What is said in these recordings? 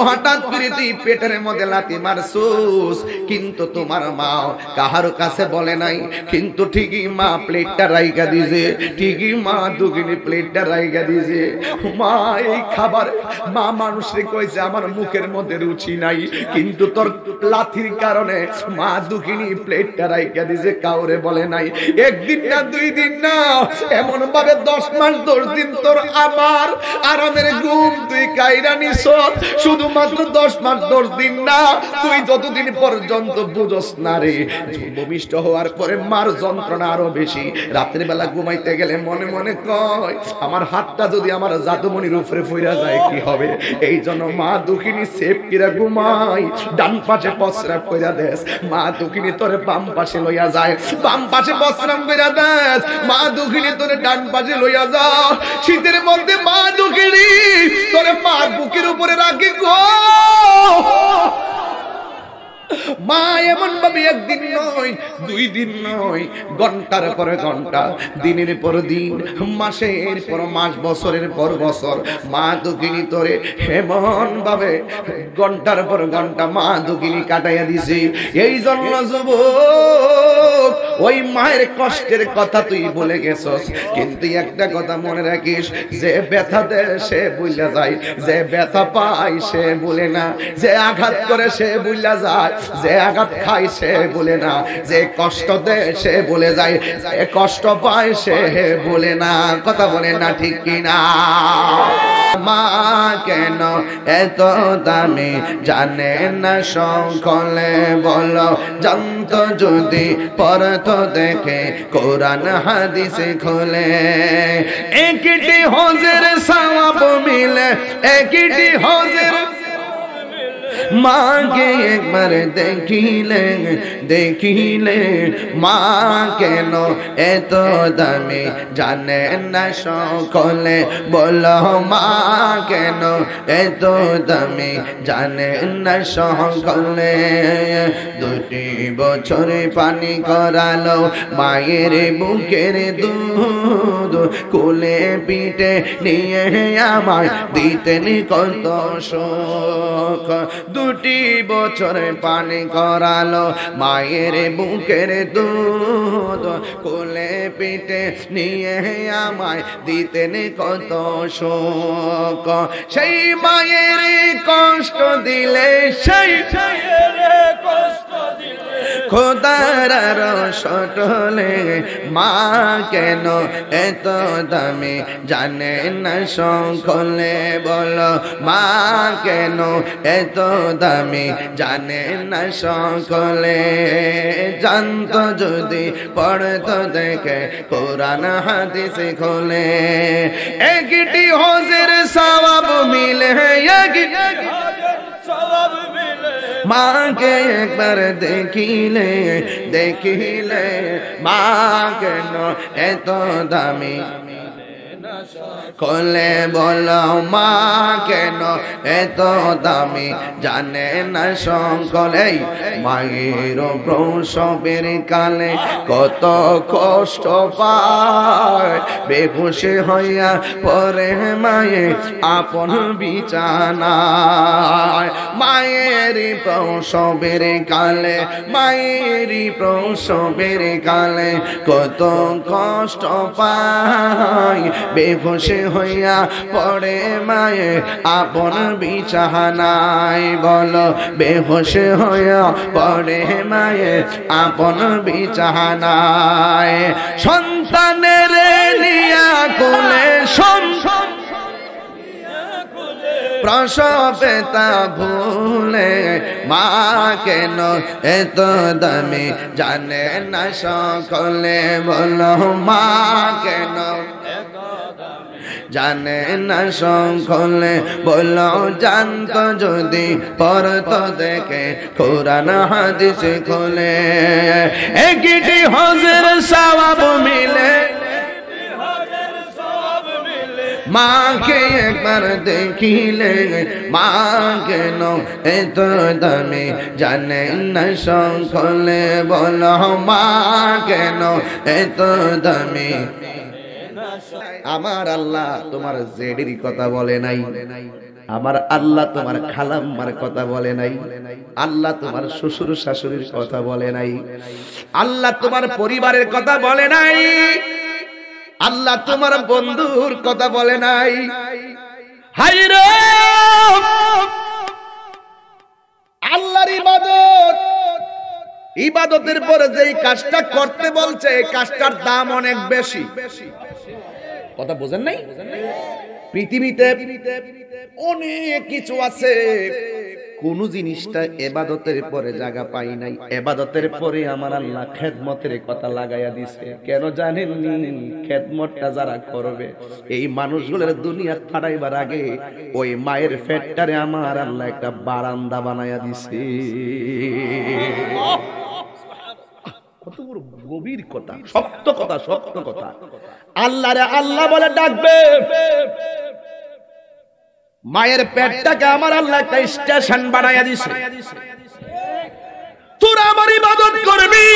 হঠাৎ করে তুই পেটের মধ্যে লাথি মারছুস, কিন্তু তোমার মা কাহার কাছে বলে নাই, কিন্তু ঠিকই মা প্লেটটা রাইখা দিছে, ঠিকই মা দুগিনি প্লেটটা রাইখা দিছে। মা এই খাবার মা মানুষরে কইছে আমার মুখের মধ্যে রুচি নাই, কিন্তু তোর লাথির কারণে মা দুগিনি প্লেটটা রাইখা দিছে, কাউরে বলে নাই। একদিন না দুই দিন না, এমন ভাবে 10 মাস 10 দিন তোর আমার আরামের ঘুম তুই কাইরা নিছ। শুধুমাত্র 10 মাস 10 দিন না, তুই যতদিন পর্যন্ত বুঝস না রে, ভূমিষ্ঠ হওয়ার পরে মার যন্ত্রণা আরো বেশি। রাতের বেলা ঘুমাইতে গেলে মনে মনে কয় আমার হাতটা যদি আমার জাদুমণির উপরে ফইরা যায় কি হবে। এই জন্য মা দুঃখিনী সেফ কিরা ঘুমাই, ডান পাশে প্রস্রাব কইরা দেস, মা দুঃখিনী তোরে বাম পাশে লইয়া যায়, বাম পাশে প্রস্রাব কইরা দেস, মা দুঃখিনী তোরে ডান পাশে লইয়া যাও। শীতের মধ্যে মা দুঃখিনী তোরে মার বুকের উপরে রাখি গো। মা এমন ভাবে একদিন নয়, 2 দিন নয়, ঘন্টার পর ঘন্টা, দিনের পর দিন, মাসের পর মাস, বছরের পর বছর মা দুঃখিনী তোরে এমন ভাবে ঘন্টার পর ঘন্টা মা দুঃখিনী কাটাইয়া দিছে। এই জন্য যুবক ওই মায়ের কষ্টের কথা তুই বলে গেছস, কিন্তু একটা কথা মনে রাখিস, যে ব্যথা দেয় সে ভুলে যায়, যে ব্যথা পায় সে ভুলে না, যে আঘাত করে সে ভুলে যায়, যে আঘাত খায় সে ভুলে না, যে কষ্ট দেয় সে ভুলে যায়, যে কষ্ট পায় সে ভুলে না। কথা বলে না ঠিক কিনা? মা কেন এত দামি জানে না সকলে, বলো জানত যদি পড়ত দেখে কোরআন হাদিসে খোলে। একটি হজের সওয়াব মিলে, একটি হজের মাকে একবার দেখিলে, দেখিলে মা কেন এত দামি জানে না সকলে, বলো মা কেন এত দামি জানে না সকলে। 2 বছর পানি করালো মায়ের বুকের দুধ, কোলে পিঠে নিয়ে আমার দিতেন কত সুখ। 2 বছর পানি করালো মায়ের বুকের দুধ, কোলে পিঠে নিয়ে আমায় দিতেন কত সুখ। সেই মায়ের কষ্ট দিলে, সেই কষ্ট দিলে খোদার রসটলে, মা কেন এত দামি জানে না সকলে, বলো মা কেন এত দামি জানে না সকলে। জানত যদি পড়তো দেখে কোরআন হাদিসে খোলে। একটি হজের সওয়াব মিলে, একটি সওয়াব মিলে মাকে একবার দেখিলে, দেখিলে মা কেন এত দামি কলে, বলো মা কেন এত দামি জানে না সকলে। মায়ের প্রসবের কালে কত কষ্ট পায়, বেহুশে হইয়া পরে মায়ে আপন বিছানায়। মায়ের প্রসবের কালে, মায়ের প্রসবের কালে কত কষ্ট পায়, বেহুশে হইয়া পড়ে মায়ে আপন বিছানায়, বলো বেহুশে হইয়া পড়ে মায়ে আপন বিছানায়। সন্তানের নিয়া কোলে, সন্তান প্রসবে তা ভুলে, মা কেন এত দামি জানে না সকলে, বলো মা কেন জানে না সকলে, বলো জানত যদি পড়তো দেখে কোরআন হাদিসে খোলে। একটি হজের সওয়াব মিলে, মাকে একবার দেখিলে, মা কেন এত দামি জানে না সকলে, বলো মা কেন এত দামি। আমার আল্লাহ তোমার জেডের কথা বলে নাই, আমার আল্লাহ তোমার খালাম্মার কথা বলে নাই, আল্লাহ তোমার শ্বশুর শাশুড়ির কথা বলে নাই, আল্লাহ তোমার পরিবারের কথা বলে নাই, আল্লাহ তোমার বন্ধুর কথা বলে নাই। হায়রে আল্লাহর ইবাদত, ইবাদতের পরে যেই কাজটা করতে বলছে এই কাজটার দাম অনেক বেশি। কথা বোঝেন নাই? পৃথিবীতে অনেক কিছু আছে, কোন জিনিসটা ইবাদতের পরে জায়গা পাই নাই। ইবাদতের পরে আমার আল্লাহ খেদমতের কথা লাগাইয়া দিছে। কেন জানেননি? খেদমতটা যারা করবে এই মানুষগুলোর দুনিয়া ছাড়াইবার আগে ওই মায়ের পেটটারে আমার আল্লাহ একটা বারান্দা বানাইয়া দিছে। কত বড় গভীর কথা, সত্য কথা, সত্য কথা। আল্লাহরে আল্লাহ বলে ডাকবে, মায়ের পেটটাকে আমার আল্লাহ একটা স্টেশন বানাইয়া দিছে। তোরা আমার ইবাদত করবি,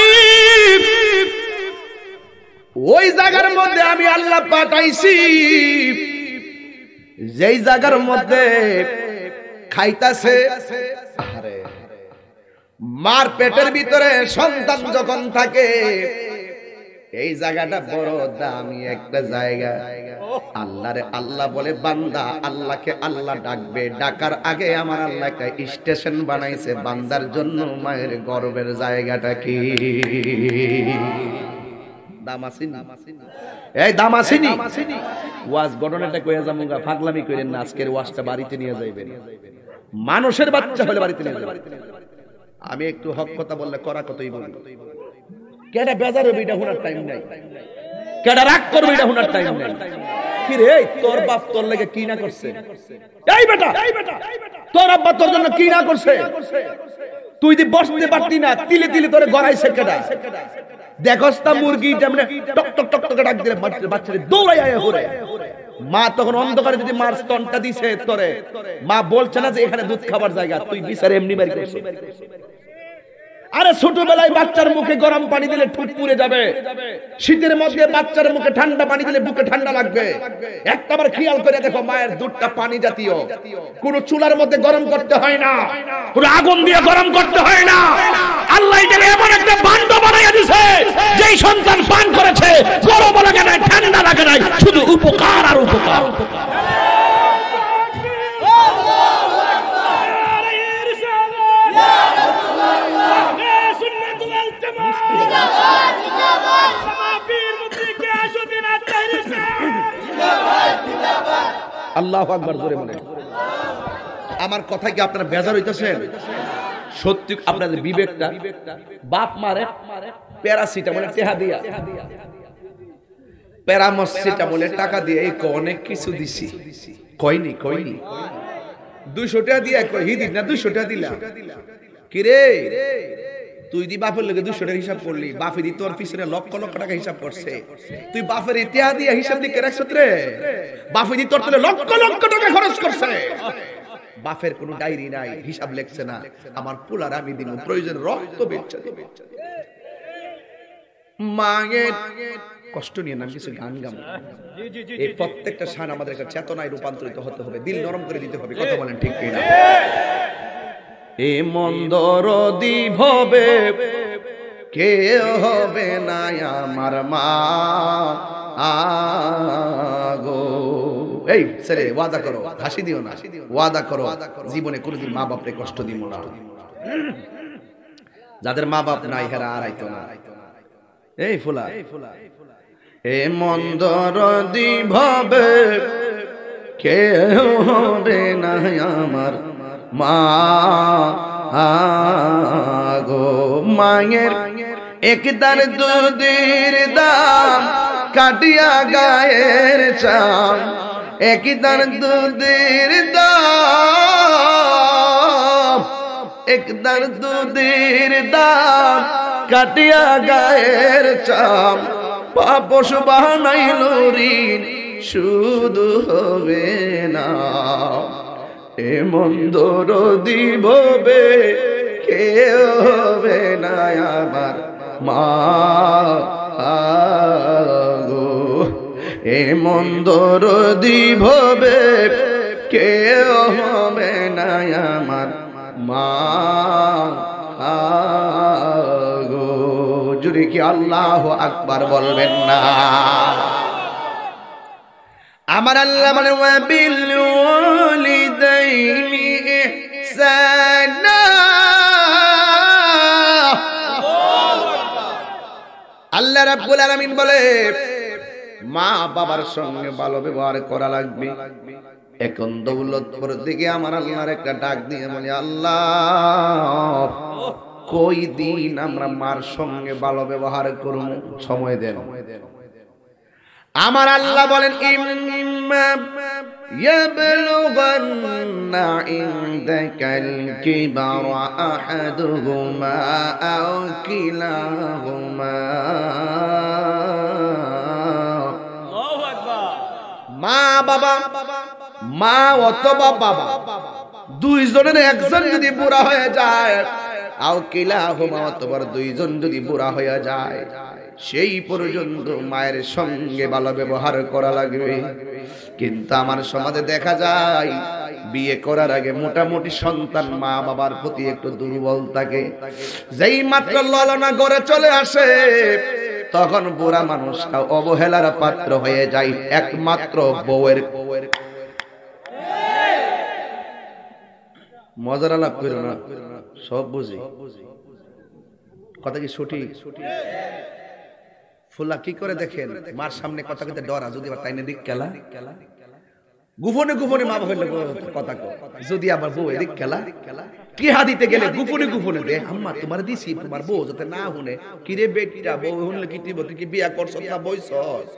ওই জায়গার মধ্যে আমি আল্লাহ পাঠাইছি, যেই জায়গার মধ্যে খাইতাছে। আরে মার পেটের ভিতরে সন্তান যখন থাকে এই জায়গাটা বড় দামি একটা জায়গা। আল্লাহরে আল্লাহ বলে বান্দা আল্লাহকে আল্লাহ ডাকবে, ডাকার আগে আমার আল্লাহ একটা স্টেশন বানাইছে বান্দার জন্য। মায়ের গর্বের জায়গাটা কি দাম আসেনি? এই দাম আসেনি? ওয়াজ ঘটনাটা কইয়া যামুগা, পাগলামি কইরেন না। আজকের ওয়াজটা বাড়িতে নিয়ে যাইবেন, মানুষের বাচ্চা হলে বাড়িতে নিয়ে যাবেন। আমি একটু হক কথা বললে করা কতই বলি। কেডা বেজার হবে এটা শোনার টাইম নাই, কেডা রাগ করবে এটা শোনার টাইম নাই। কি রে তোর বাপ তোর লাগে কি না করছে? এই বেটা তোর আব্বা তোর জন্য কি না করছে? তুই দি বসতে পারতি না, তিলে তিলে তোরে গড়াইছে কেডা? দেখোস তা মুরগি যেমন টক টক টক টক ডাক দিলে বাচ্চারে দৌড়াই আয় ঘুরে। মা তখন অন্ধকারে যদি মার স্তনটা দিছে তোরে, মা বলছে না যে এখানে দুধ খাবার জায়গা, তুই বিচারে এমনি বের করছিস। আরে ছোটবেলায় বাচ্চার মুখে গরম পানি দিলে ঠোঁট পুড়ে যাবে, শীতের মধ্যে বাচ্চার মুখে ঠান্ডা পানি দিলে বুকে ঠান্ডা লাগবে। একবার খেয়াল করে দেখো, মায়ের দুধটা পানি জাতীয়, কোন চুলার মধ্যে গরম করতে হয় না, কোন আগুন দিয়ে গরম করতে হয় না। আল্লাহ এটাকে এমন একটা ভাণ্ড বানাইয়া দিয়েছে, যেই সন্তান পান করেছে গরম লাগে না, ঠান্ডা লাগে না, শুধু উপকার আর উপকার। আল্লাহু আকবার জোরে বলেন। আমার কথা কি আপনারা বেজার হইতেছেন? সত্যি আপনাদের বিবেকটা, বাপ মারে প্যারাসিটামলের টাকা দিয়া, প্যারামসিটামলের টাকা দিয়ে এই অনেক কিছু দিছি, কইনি 200 টাকা দিয়া কই হিদিন না 200 টাকা দিলা। কি রে তুই দি বাপের লগে 200 টাকা হিসাব করলি, বাপে দি তোর পিছনে লক্ষ লক্ষ টাকা হিসাব করছে, তুই বাপের ইতিহাস দিয়ে হিসাব দিকে রাখছত রে? বাপে দি তোর তোলে লক্ষ লক্ষ টাকা খরচ করছে, বাপের কোনো ডায়েরি নাই, হিসাব লেখছে না, আমার পোলার আমি দিন প্রয়োজন রক্ত বেচছে। মায়ের কষ্ট নিয়ে নাম কিছু গান গাম, এই প্রত্যেকটা শান আমাদের একটা চেতনায় রূপান্তরিত হতে হবে, দিল নরম করে দিতে হবে। কথা বলেন ঠিক কিনা? এ মন্দর দিভবে কে হবে না আমার মা আগো। এই ছেলে ওয়াদা করো, হাসি দিও না, ওয়াদা করো জীবনে কোনোদিন মা বাপরে কষ্ট দিব না। যাদের মা বাপ নাই হেরা আর আইতো না। এই ফুলা এ মন্দর দিভবে কে হবে না আমার মা আগো। মায়ের একদার দুধের দাম কাটিয়া গায়ের চাম, একদার দুধের দাম, একদার দুধের দাম কাটিয়া গায়ের চাম, পাপস বানাইল ঋণ শুধু হবে না। এ মন্দর দিভবে কে হবে না আমার মা আগো। এ মন্দর দিভবে কেউ হবে না আমার মা গো। জুড়ে কি আল্লাহু আকবার বলবেন না? আমার আল্লাহ বলে ওয়াবিল ওয়ালিদাইনি ইহসানা। আল্লাহ রাব্বুল আলামিন বলে মা বাবার সঙ্গে ভালো ব্যবহার করা লাগবে। এখন দৌলতপুর দিকে আমার আল্লাহর একটা ডাক দিয়ে বলে আল্লাহ কই দিন আমরা মার সঙ্গে ভালো ব্যবহার করব? সময় দেন। আমার আল্লাহ বলেন ইম্মা ইয়াবলুগান্না ইনদাকাল কিবারা আহাদুহুমা আও কিলাহুমা। আল্লাহু আকবার। মা বাবা, মা অথবা বাবা দুইজনের একজন যদি বুড়া হয়ে যায়, আও কিলাহুমা অথবা দুইজন যদি বুড়া হয়ে যায়, সেই পর্যন্ত মায়ের সঙ্গে ভালো ব্যবহার করা লাগবে। কিন্তু আমার সমাজে দেখা যায় বিয়ে করার আগে মোটামুটি সন্তান মা বাবার প্রতি একটু দুর্বল থাকে। যেই মাত্র লালনা করে চলে আসে তখন বুড়া মানুষটা অবহেলার পাত্র হয়ে যায় একমাত্র বউয়ের। মজার আলাপ করো না, সব বুঝি। কথা কি সঠিক? ফুলা কি করে দেখেন মার সামনে কথা কইতে ডরা, যদি আবার তাইনে দিক খেলা গোপনে গোপনে মা হইলে কথা কো, যদি আবার বউ এদিক খেলা কি হাদিতে গেলে গোপনে গোপনে দে আম্মা তোমার দিছি, তোমার বউ যাতে না শুনে। কি রে বেটিটা বউ শুনলে কি দিব? তুই কি বিয়া করছস না বইছস?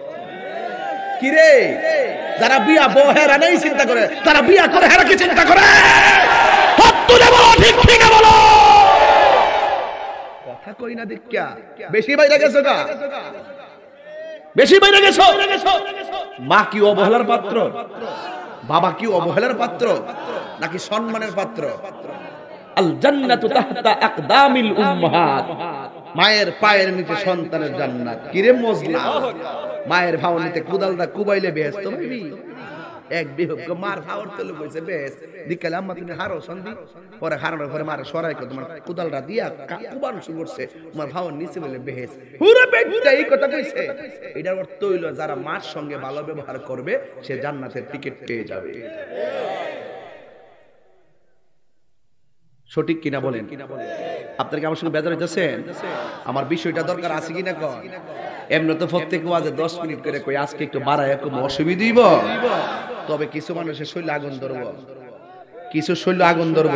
কি রে যারা বিয়া বউ হেরা নেই চিন্তা করে, তারা বিয়া করে হেরা কি চিন্তা করে? হাত তুলে বলো ঠিক ঠিক বলো। কথা কই না দেখা বেশি বাইরে গেছো গা, বেশি বাইরে গেছো। মা কি অবহেলার পাত্র? বাবা কি অবহেলার পাত্র নাকি সম্মানের পাত্র? আল জান্নাতু তাহতা আকদামিল উম্মাহাত। মায়ের পায়ের নিচে সন্তানের জান্নাত। কিরে মজলা মায়ের ভাওর নিতে কুদালদা কুবাইলে বেহেশত পাবি। এক বিহক মার ভাওর তলে বইছে বেশ দিকালে আম্মা তুমি হারো সন্ধি পরে হারানোর পরে মার সরাই কো তোমার কুদালটা দিয়া কুবানো শুরু করছে, তোমার ভাওর নিচে বলে বেহেশ। পুরো বেটা এই কথা কইছে। এটার অর্থ হইলো যারা মার সঙ্গে ভালো ব্যবহার করবে সে জান্নাতের টিকিট পেয়ে যাবে। সঠিক কিনা বলেন? আপনারা কি আমার সঙ্গে বেজার হইতেছেন? আমার বিষয়টা দরকার আছে কিনা কন? এমনি তো প্রত্যেক ওয়াজে 10 মিনিট করে কই, আজকে একটু বাড়ায় একটু অসুবিধা দিব। তবে কিছু মানুষের শৈল আগুন ধরব, কিছু শৈল আগুন ধরব।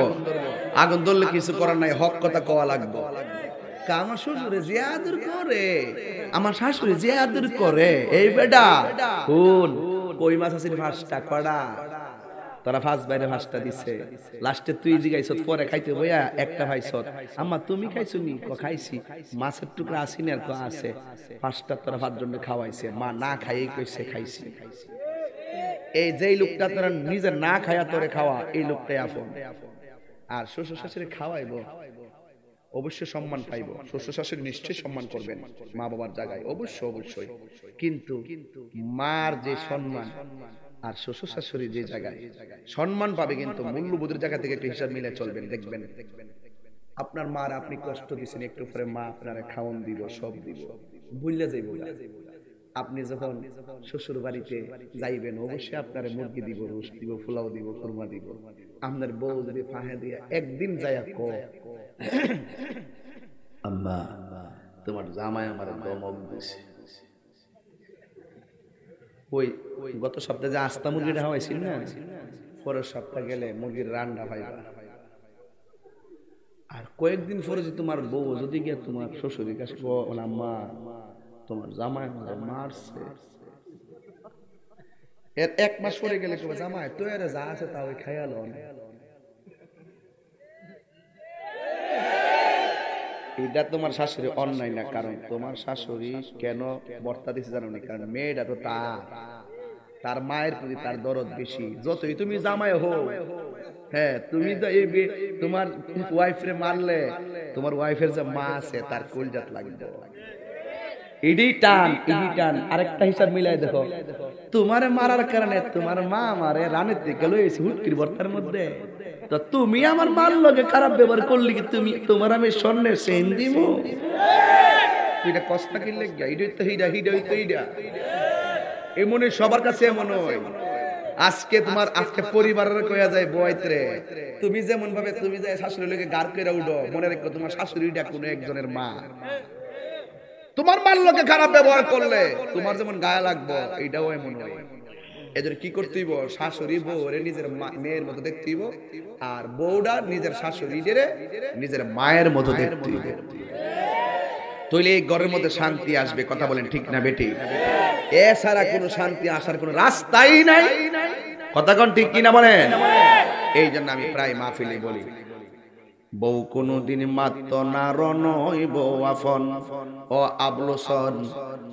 আগুন ধরলে কিছু করার নাই, হক কথা কওয়া লাগবে। আমার শ্বশুরে যে আদর করে, আমার শাশুড়ি যে আদর করে, এই বেটা কোন কই মাছ আছে ফাঁসটা কড়া, তোরা ফাঁস বাইরে ফাঁসটা দিছে। লাস্টে তুই জিগাইছত পরে খাইতে বইয়া একটা ভাইছত আম্মা তুমি খাইছো নি? ক খাইছি। মাছের টুকরা আসিনি আর ক আছে। ফাঁসটা তোরা ভাত জন্য খাওয়াইছে, মা না খাইয়ে কইছে খাইছি। এই যেই লোকটা তোরা নিজে না খাইয়া তোরে খাওয়া, এই লোকটাই আপন। আর শ্বশুর শাশুড়ি খাওয়াইবো অবশ্যই সম্মান পাইব, শ্বশুর শাশুড়ি নিশ্চয়ই সম্মান করবেন মা বাবার জায়গায়, অবশ্যই অবশ্যই। কিন্তু মার যে সম্মান আর শ্বশুর শাশুড়ি যে জায়গায় সম্মান পাবে, কিন্তু মূল্যবোধের জায়গা থেকে একটু হিসাব মিলে চলবেন। দেখবেন আপনার মার আপনি কষ্ট দিচ্ছেন, একটু পরে মা আপনারা খাওয়ান দিব, সব দিব, ভুললে যাইব। আপনি যখন শ্বশুর বাড়িতে যাইবেন অবশ্যই আপনার মুরগি দিব, রোস দিব, পোলাও দিব, কুরমা দিব। আপনার বউ যদি ফাহে দিয়ে একদিন যাইয়া কো আম্মা তোমার জামাই আমার দমক দিছে, ওই গত সপ্তাহে যে আস্তা মুরগিটা হয়েছিল না, পরের সপ্তাহ গেলে মুরগির রান্না পাইবা। আর কয়েকদিন পরে যে তোমার বউ যদি গিয়ে তোমার শ্বশুরের কাছে আম্মা তোমার জামাই আমাকে মারছে, এর 1 মাস পরে গেলে জামাই তো এর যা আছে তা ওই খাইয়াল। এটা তোমার শাশুড়ি অন্যায় না, কারণ তোমার শাশুড়ি কেন বর্তা দিচ্ছে জানো না? কারণ মেয়েটা তো তার মায়ের প্রতি তার দরদ বেশি। যতই তুমি জামাই হো, হ্যাঁ তুমি তো এই তোমার ওয়াইফরে মারলে তোমার ওয়াইফের যে মা আছে তার কলজাত লাগবে। ইডি টান আরেকটা হিসাব মিলাই দেখো, তোমার মারার কারণে তোমার মা আমারে রানের দিকে লইছে হুটকির বর্তার মধ্যে, তো তুমি আমার মার লগে খারাপ ব্যবহার করলি কি তুমি তোমার আমি স্বর্ণের চেইন দিমু? এটা কষ্ট কি লাগা? ইডি তো হিডা এমনই সবার কাছে এমন হয়। আজকে পরিবারের কইয়া যায় বয়ত্রে, তুমি যেমন ভাবে তুমি যে শাশুড়ি লগে গার কইরা উঠো, মনে রাখো তোমার শাশুড়িটা কোনো একজনের মা। তোমার মার লোকে খারাপ ব্যবহার করলে তোমার যেমন গায়ে লাগবো, এইটাও এমন হয়। এদের কি করতে হইব? শাশুড়ি বউরে নিজের মেয়ের মতো দেখতে হইব, আর বউটা নিজের শাশুড়িরে নিজের মায়ের মতো দেখতে হইব। তাইলে এই ঘরের মধ্যে শান্তি আসবে। কথা বলেন ঠিক না বেটি? এছাড়া কোনো শান্তি আসার কোনো রাস্তাই নাই। কথা কোন ঠিক কিনা বলেন? এই জন্য আমি প্রায় মাহফিলে বলি, বউ কোনদিন মাত্র নার নয় বউ আফন ও আবলোসন,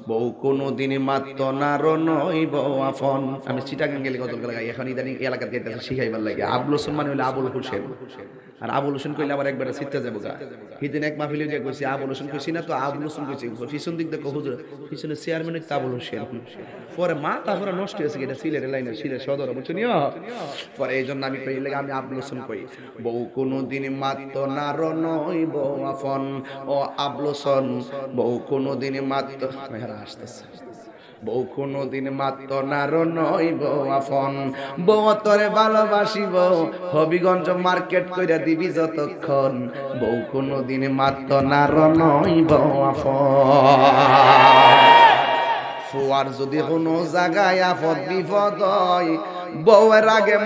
বউ কোনদিন মাত্র নার নয় বউ আফন। আমি চিটাগাং গেলে গজল গাই, এখন ইদানিং এলাকার গেতে শিখাইবার লাগে। আবলোসন মানে হইলো আবুল হোসেন, আর আবুল হোসেন কইলে আবার একবার সিটতে যাবো গা। সেদিন এক মাহফিলে যে কইছি আবুল হোসেন কইছি না, তো আবুল হোসেন কইছি। পিছন দিক দেখো হুজুর, পিছনে চেয়ারম্যান হচ্ছে আবুল হোসেন। পরে মা তারপরে নষ্ট হয়েছে, এটা সিলেটের লাইনের সিলেট সদর, বুঝছো নিও। পরে এই জন্য আমি কইলে আমি আবুল হোসেন কই, বউ কোনদিন মাত্র নার নয় বউ আফন ও আবলোসন, বউ কোনদিন মাত্র আসতেছে, বউ কোনদিন মাত্র নার নয় বউ আফন, বউ তোরে ভালোবাসিব হবিগঞ্জ মার্কেট কইরা দিবি যতক্ষণ, বউ কোনদিন মাত্র নার নয় বউ আফন। ফুয়ার যদি কোনো জায়গায় আফদ বিপদ হয়, বউয়ের আগে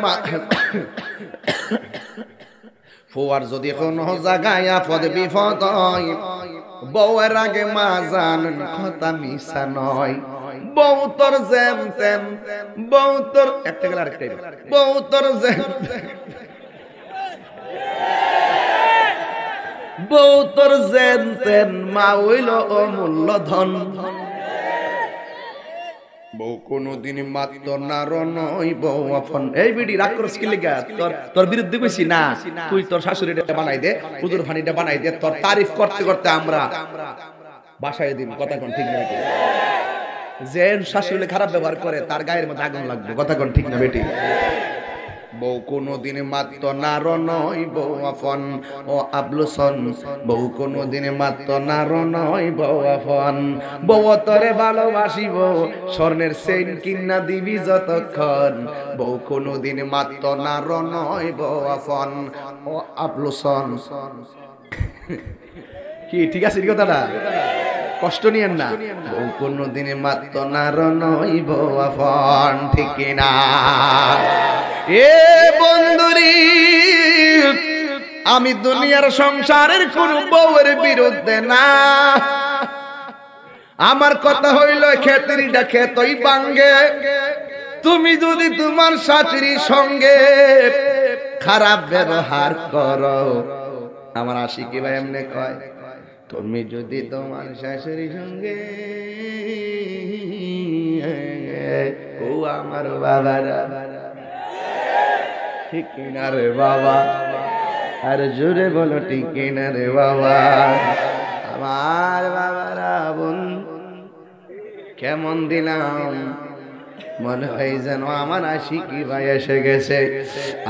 ফুয়ার যদি কোনো জায়গায় আফদ বিপদ হয়, বউয়ের আগে মা জানেন কথা মিশা নয়। বউ তোর যেম তেম, বউ তোর একটা গেল আরেকটাই, বউ তোর যেম বউ তোর যেম তেম, মা হইল অমূল্য ধন। বউ কোনদিন মাত্র নার নয় বউ আফন। এই বিডি রাগ করছিস কি লাগা? তোর বিরুদ্ধে কইছি না, তুই তোর শাশুড়িটা বানাই দে, হুজুর ফানিটা বানাই দে, তোর তারিফ করতে করতে আমরা বাসায় দিন। কথা কোন ঠিক না বেটি? যে শাশুড়ি খারাপ ব্যবহার করে তার গায়ের মধ্যে আগুন লাগবে। কথা কোন ঠিক না বেটি? বউ কোনদিন মাত্র নার নয় বউ আফন ও আবলোসন, বউ কোনদিন মাত্র নার নয় বউ আফন, বউ তোরে ভালোবাসিব স্বর্ণের চেইন কিনা দিবি যতক্ষণ, বউ কোনদিন মাত্র নার নয় বউ আফন ও আবলোসন। কি ঠিক আছে কথাটা? কষ্ট নিয়েন না। বউ কোনদিন মাত্র নার নয় বউ আফন, ঠিক না? এ বন্ধুরি, আমি দুনিয়ার সংসারের কোন বউয়ের বিরুদ্ধে না। আমার কথা হইল খেতরিটা খেতই বাঙ্গে। তুমি যদি তোমার শাশুড়ির সঙ্গে খারাপ ব্যবহার করো, আমার আশিকি ভাই এমনি কয়, তুমি যদি তোমার শাশুড়ির সঙ্গে, ও আমার বাবারা, ঠিক কিনা রে বাবা? আর জোরে বলো ঠিক কিনা রে বাবা? আমার বাবারা বোন কেমন দিলাম, মনে হয় যেন আমার আশিকি ভাই এসে গেছে।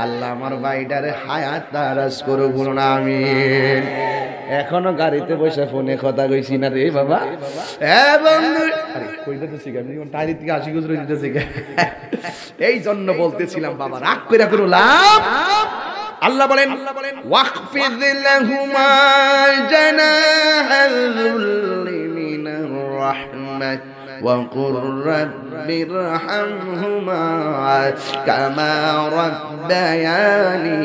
আল্লাহ আমার ভাইটারে হায়াত দারাজ করুক না, আমিন। এখনো গাড়িতে বসে ফোনে কথা কইছি না রে বাবা। এই জন্য বলতেছিলাম বাবা, রাগ করে কোনো লাভ। আল্লাহ বলেন, ওয়াকফিদ লাহুমা জানাহাল যুল্লি মিনার রাহমাত ওয়া কুর রাব্বিরহামহুমা কামা রাব্বায়ানি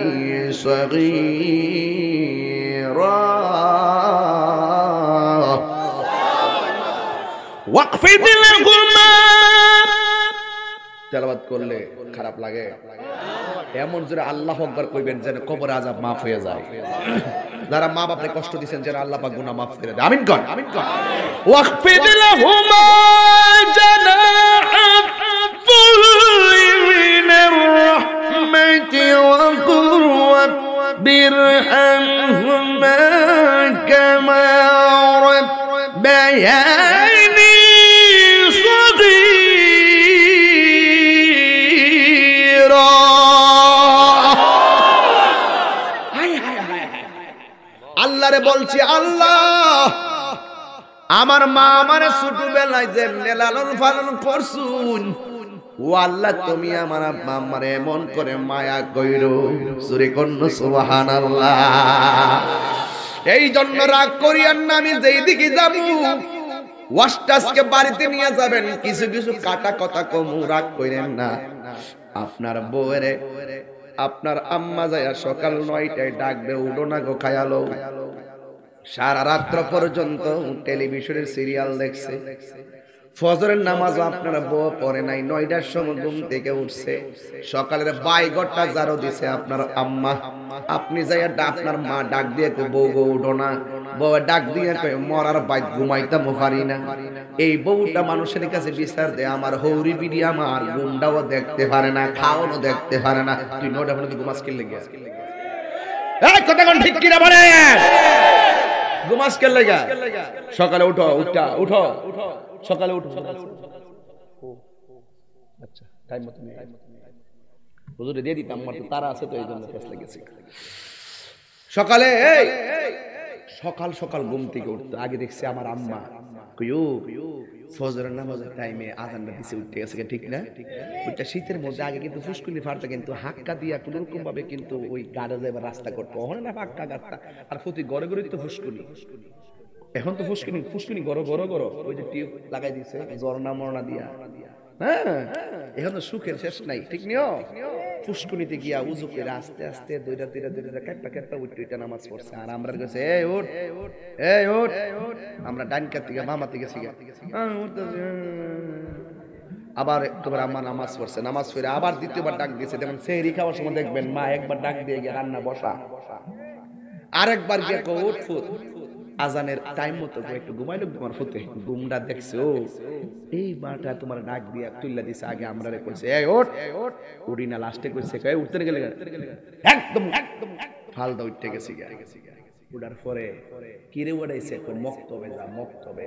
সগীরা। ওয়াকফিদ লাহুমা, তেলাওয়াত করলে খারাপ লাগে? এমন জোরে আল্লাহু আকবার কইবেন যেন কবর আযাব মাফ হয়ে যায়। যারা মা বাপরে কষ্ট দিবেন যেন আল্লাহ পাক গুনাহ মাফ করে দেয়। আমিন কোন? আমিন কোন? ওয়াকফিদ লাহুমা জানাহাল মিনার রাহমাতি ওয়া কুর রাব্বিরহামহুমা কামা রাব্বায়ানি আল্লাহরে বলছি, আল্লাহ আমার মা আমার ছোটবেলায় যেমনে লালন পালন করছুন, ও আল্লাহ তুমি আমার আব্বা আমারে এমন করে মায়া কইরো। জোরে কন্ন সুবহানাল্লাহ। এই জন্য রাগ করিয়েন না, আমি যেই দিকে যাবো ওয়াস্টাসকে বাড়িতে নিয়ে যাবেন, কিছু কিছু কাটা কথা কম, রাগ কইরেন না। আপনার বউরে আপনার আম্মা যায়া সকাল 9টায় ডাকবে, উঠো না গো খায়ালো। সারা রাত্র পর্যন্ত টেলিভিশনের সিরিয়াল দেখছে, ফজরের নামাজ আপনারা বউ পড়ে নাই, 9টার সময় ঘুম থেকে উঠছে, সকালের বাইগরটা জারো দিছে আপনার আম্মা। আপনি যাইয়া আপনার মা ডাক দিয়ে বউ গো উঠো না, বউ ডাক দিয়ে কয় মরার বাইত ঘুমাইতাম পারি না। এই বউটা মানুষের কাছে বিচার দেয়, আমার হৌরি বিড়ি আমার ঘুমটাও দেখতে পারে না, খাওয়ানো দেখতে পারে না, তুই 9টা পর্যন্ত ঘুমাস কি লেগে? এই কথা কোন ঠিক কিনা বলে? ঘুমাস কে লেগে? সকালে উঠো, উঠো সকালে উঠো। আচ্ছা টাইম মতো নেই, হুজুরে দিয়ে দিতাম, আমার তো তারা আছে তো এই জন্য ফেস লেগেছে। সকালে সকাল সকাল ঘুম থেকে উঠতে আগে দেখছি আমার আম্মা ফজরের নামাজের টাইমে আজানটা দিছে, উঠতে গেছে, ঠিক না? ওইটা শীতের মধ্যে আগে কিন্তু ফুসকুনি ফাড়তে, কিন্তু হাক্কা দিয়া কোন রকম ভাবে কিন্তু ওই গাড়া যাবার রাস্তা করতো, ওখানে না পাক্কা গাছটা, আর প্রতি ঘরে ঘরে তো ফুসকুনি। এখন তো ফুসকুনি গড় ওই যে টিউব লাগাই দিছে ঝর্ণা মরনা দিয়া, হ্যাঁ এখন তো সুখের শেষ নাই, ঠিক নিও। ফুসকুনিতে গিয়া উজু করে আস্তে আস্তে দুইটা কাটটা উঠে নামাজ পড়ছে, আর আমরা গেছে এই ওঠ আমরা ডান কাত থেকে বামাতে গেছি, আবার একবার আমার নামাজ পড়ছে, নামাজ পড়ে আবার দ্বিতীয়বার ডাক দিয়েছে। যেমন সেহরি খাওয়ার সময় দেখবেন মা একবার ডাক দিয়ে গিয়ে রান্না বসা, আরেকবার গিয়ে উঠ ফুট আজানের টাইম মতো একটু ঘুমাইলো তোমার ফুতে, ঘুমটা দেখছো এই মাটা তোমার ডাক দিয়া তুইলা দিছে। আগে আমরা রে কইছে এই ওঠ উড়ি না, লাস্টে কইছে কই উঠতে গেলে একদম ফালদা উঠতে গেছি গা। উড়ার পরে কিরে উড়াইছে তো মক্তবে যা মক্তবে,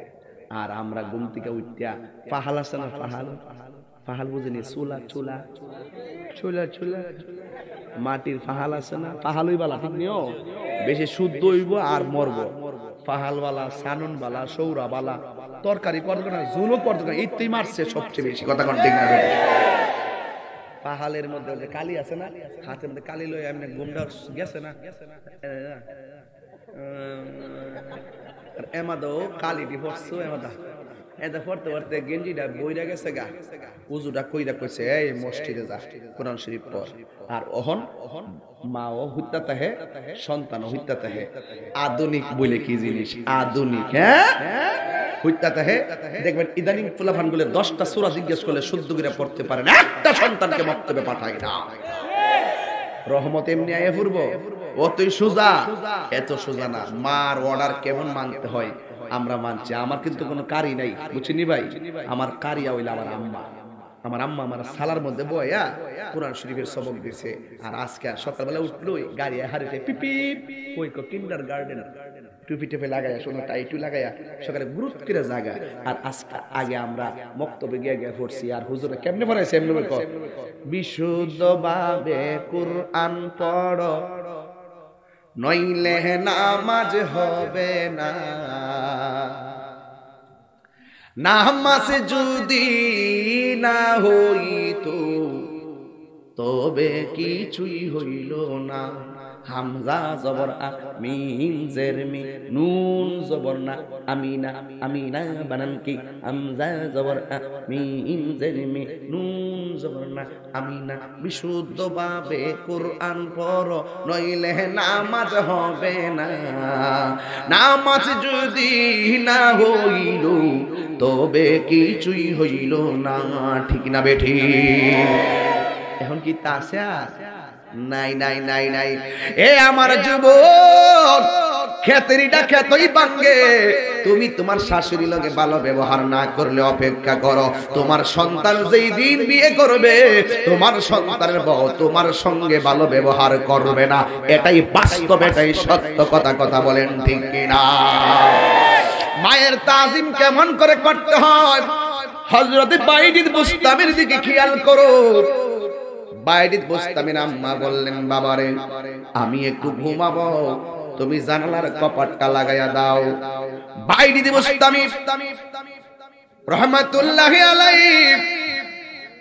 আর আমরা ঘুম থেকে উঠিয়া পাহাল আছে না, পাহাল বুঝিনি, চুলা মাটির পাহাল আছে না, পাহালই বালা, ঠিক নিও বেশি শুদ্ধ হইব আর মরব। পাহাল বালা, সানন বালা, সৌরা বালা, তরকারি করবে না, ঝুলও করবে না, ইত্যাদি মারছে সবচেয়ে বেশি, কথা কোন ঠিক না? পাহালের মধ্যে যে কালি আছে না, হাতের মধ্যে কালি লয়ে এমনি ঘুমটা গেছে না, এমাদো কালিটি পড়ছো, এমাদা এটা পড়তে পড়তে গেঞ্জিটা বইরা গেছে গা, উজুটা কইরা কইছে এই মসজিদে যা, কোরআন শরীফ পড়। আর অহন মাও হুত্তা তাহে, সন্তানও হুত্তা তাহে। আধুনিক বলে কি জিনিস আধুনিক, হ্যাঁ হুত্তা তাহে। দেখবেন ইদানিং ফুলাফানগুলো 10টা সূরা জিজ্ঞেস করলে শুদ্ধ করে পড়তে পারে না, একটা সন্তানকে মক্তবে পাঠায় না। রহমত এমনি আয়ে ফুরব, অতই সোজা, এত সোজা না। মার অর্ডার কেমন মানতে হয় আমরা মানছি, আমার কিন্তু কোনো কারি নাই, বুঝছিনি ভাই? আমার কারিয়া হইল আমার আম্মা। আমার আম্মা আমার সালার মধ্যে বয়া কোরআন শরীফের সবক দিছে। আর আজকে সকালবেলা উঠলোই গাড়ি হারিতে পিপিপ ওই কিন্ডার গার্ডেন টুপি টেপে লাগাইয়া, শোনো টাইটু লাগাইয়া সকালে গুরুত্ব করে জায়গা। আর আজকে আগে আমরা মক্তবে গিয়ে পড়ছি, আর হুজুরে কেমনে পড়াইছে এমনি বিশুদ্ধ ভাবে কুরআন পড়ো, নইলে নামাজ হবে না। নামাজ যদি না হইতো তবে কিছুই হইল না। হামজা জবর আ মিম জের মি নুন জবর না আমিনা, আমিনা বানান কি হামজা জবর আ মিম জের মি নুন জবর না আমিনা। বিশুদ্ধ ভাবে কুরআন পড়ো, নইলে নামাজ হবে না। নামাজ যদি না হইল তবে কিছুই হইল না, ঠিক না বেঠি? এখন কি তা আছে? নাই নাই নাই নাই। এ আমার যুবক, খেতেরিটা খেতই ভাঙ্গে। তুমি তোমার শাশুড়ি লগে ভালো ব্যবহার না করলে অপেক্ষা করো, তোমার সন্তান যেই দিন বিয়ে করবে তোমার সন্তানের বউ তোমার সঙ্গে ভালো ব্যবহার করবে না। এটাই বাস্তব, এটাই সত্য কথা। কথা বলেন ঠিক কিনা? মায়ের তাজিম কেমন করে করতে হয় হযরত বাইজিদ বুস্তামির দিকে খেয়াল করো। বাইজিদ বুস্তামির আম্মা বললেন, বাবারে আমি একটু ঘুমাবো, তুমি জানালার কপাটটা লাগাইয়া দাও। বাইরে মুস্তামি রহমাতুল্লাহি আলাইহি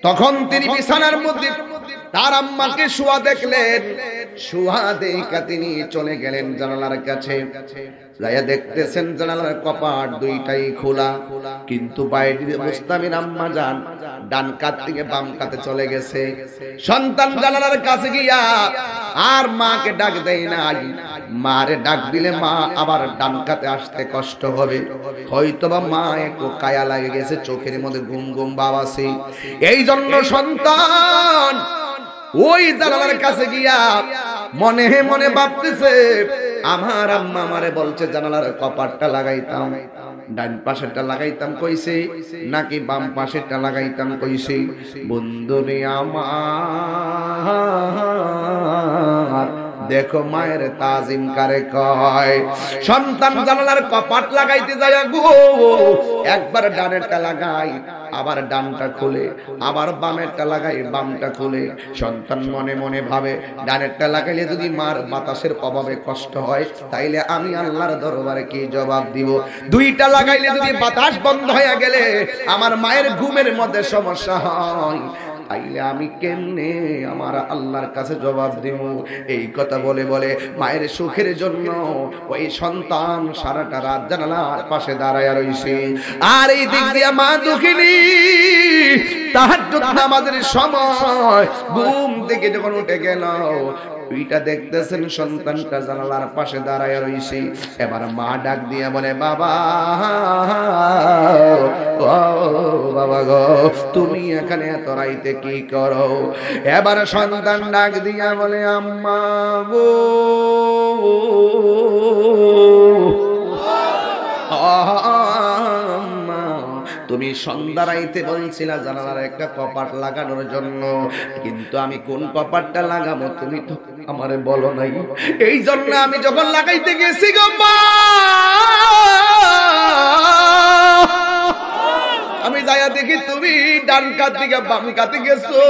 তখন তিনি বিছানার মধ্যে তার আম্মাকে শোয়া দেখলেন। শোয়া দেখা তিনি চলে গেলেন জানালার কাছে। যাইয়া দেখতেছেন জানালার কপাট দুইটাই খোলা, কিন্তু বাইরে মুস্তামির আম্মা জান ডান কাত থেকে বাম কাতে চলে গেছে। সন্তান জানালার কাছে গিয়া আর মাকে ডাক দেয় নাই। মারে ডাক দিলে মা আবার ডান কাতে আসতে কষ্ট হবে, হয়তোবা মা একটু কায়া লাগে গেছে, চোখের মধ্যে ঘুম ঘুম ভাব আছে। এই জন্য সন্তান ওই জানালার কাছে গিয়া মনে মনে ভাবতেছে, আমার আম্মা আমারে বলছে জানালার কপাটটা লাগাইতাম, ডান পাশেরটা লাগাইতাম কইছে নাকি বাম পাশেরটা লাগাইতাম কইছে। বন্ধুরে আমার দেখো মায়ের তাজিম কারে কয়। সন্তান জানালার কপাট লাগাইতে যায় গো, একবার ডানেরটা লাগাই আবার ডানটা খুলে, আবার বামেরটা লাগাই বামটা খুলে। সন্তান মনে মনে ভাবে, ডানেরটা লাগাইলে যদি মার বাতাসের অভাবে কষ্ট হয় তাইলে আমি আল্লাহর দরবারে কি জবাব দিব? দুইটা লাগাইলে যদি বাতাস বন্ধ হয়ে গেলে আমার মায়ের ঘুমের মধ্যে সমস্যা হয়, তাইলে আমি কেমনে আমার আল্লাহর কাছে জবাব দিব? এই কথা বলে বলে মায়ের সুখের জন্য ওই সন্তান সারাটা রাত জানালার পাশে দাঁড়ায় রইছে। আর এই দিক দিয়ে মা দুঃখিনী তাহাজ্জুদ নামাজের সময় ঘুম থেকে যখন উঠে গেল, ওইটা দেখতেছেন সন্তানটা জানালার পাশে দাঁড়ায় রইছে। এবার মা ডাক দিয়ে বলে, বাবা ও বাবা গো, তুমি এখানে এত রাইতে কি করো? এবার সন্তান ডাক দিয়া বলে, আম্মা গো তুমি সন্ধ্যা রাইতে বলছিলা জানালার একটা কপাট লাগানোর জন্য, কিন্তু আমি কোন কপাটটা লাগাবো তুমি তো আমারে বলো নাই। এই জন্য আমি যখন লাগাইতে গেছি গো মা, আমি যাইয়া দেখি তুমি ডান কাত থেকে বাম কাতে গেছো।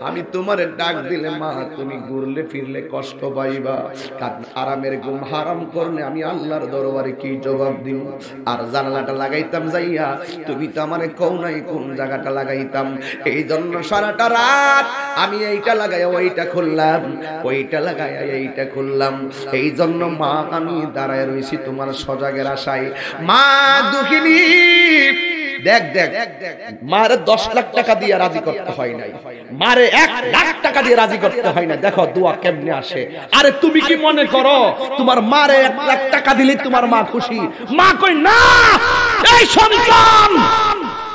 আমি তোমারে ডাক দিলে মা তুমি ঘুরলে ফিরলে কষ্ট পাইবা, আরামের ঘুম হারাম করলে আমি আল্লাহর দরবারে কি জবাব দিব? আর জানালাটা লাগাইতাম যাইয়া, তুমি তো আমারে কও নাই কোন জায়গাটা লাগাইতাম। এই জন্য সারাটা রাত আমি এইটা লাগাইয়া ওইটা খুললাম, ওইটা লাগাইয়া এইটা খুললাম। এই জন্য মা আমি দাঁড়ায় রইছি তোমার সজাগের আশায়। মা দুঃখিনী দেখ দেখ মারে 10 লাখ টাকা দিয়ে রাজি করতে হয় নাই, মারে 1 লাখ টাকা দিয়ে রাজি করতে হয় না। দেখো দোয়া কেমনে আসে। আরে তুমি কি মনে করো তোমার মারে 1 লাখ টাকা দিলে তোমার মা খুশি? মা কই না, এই সন্তান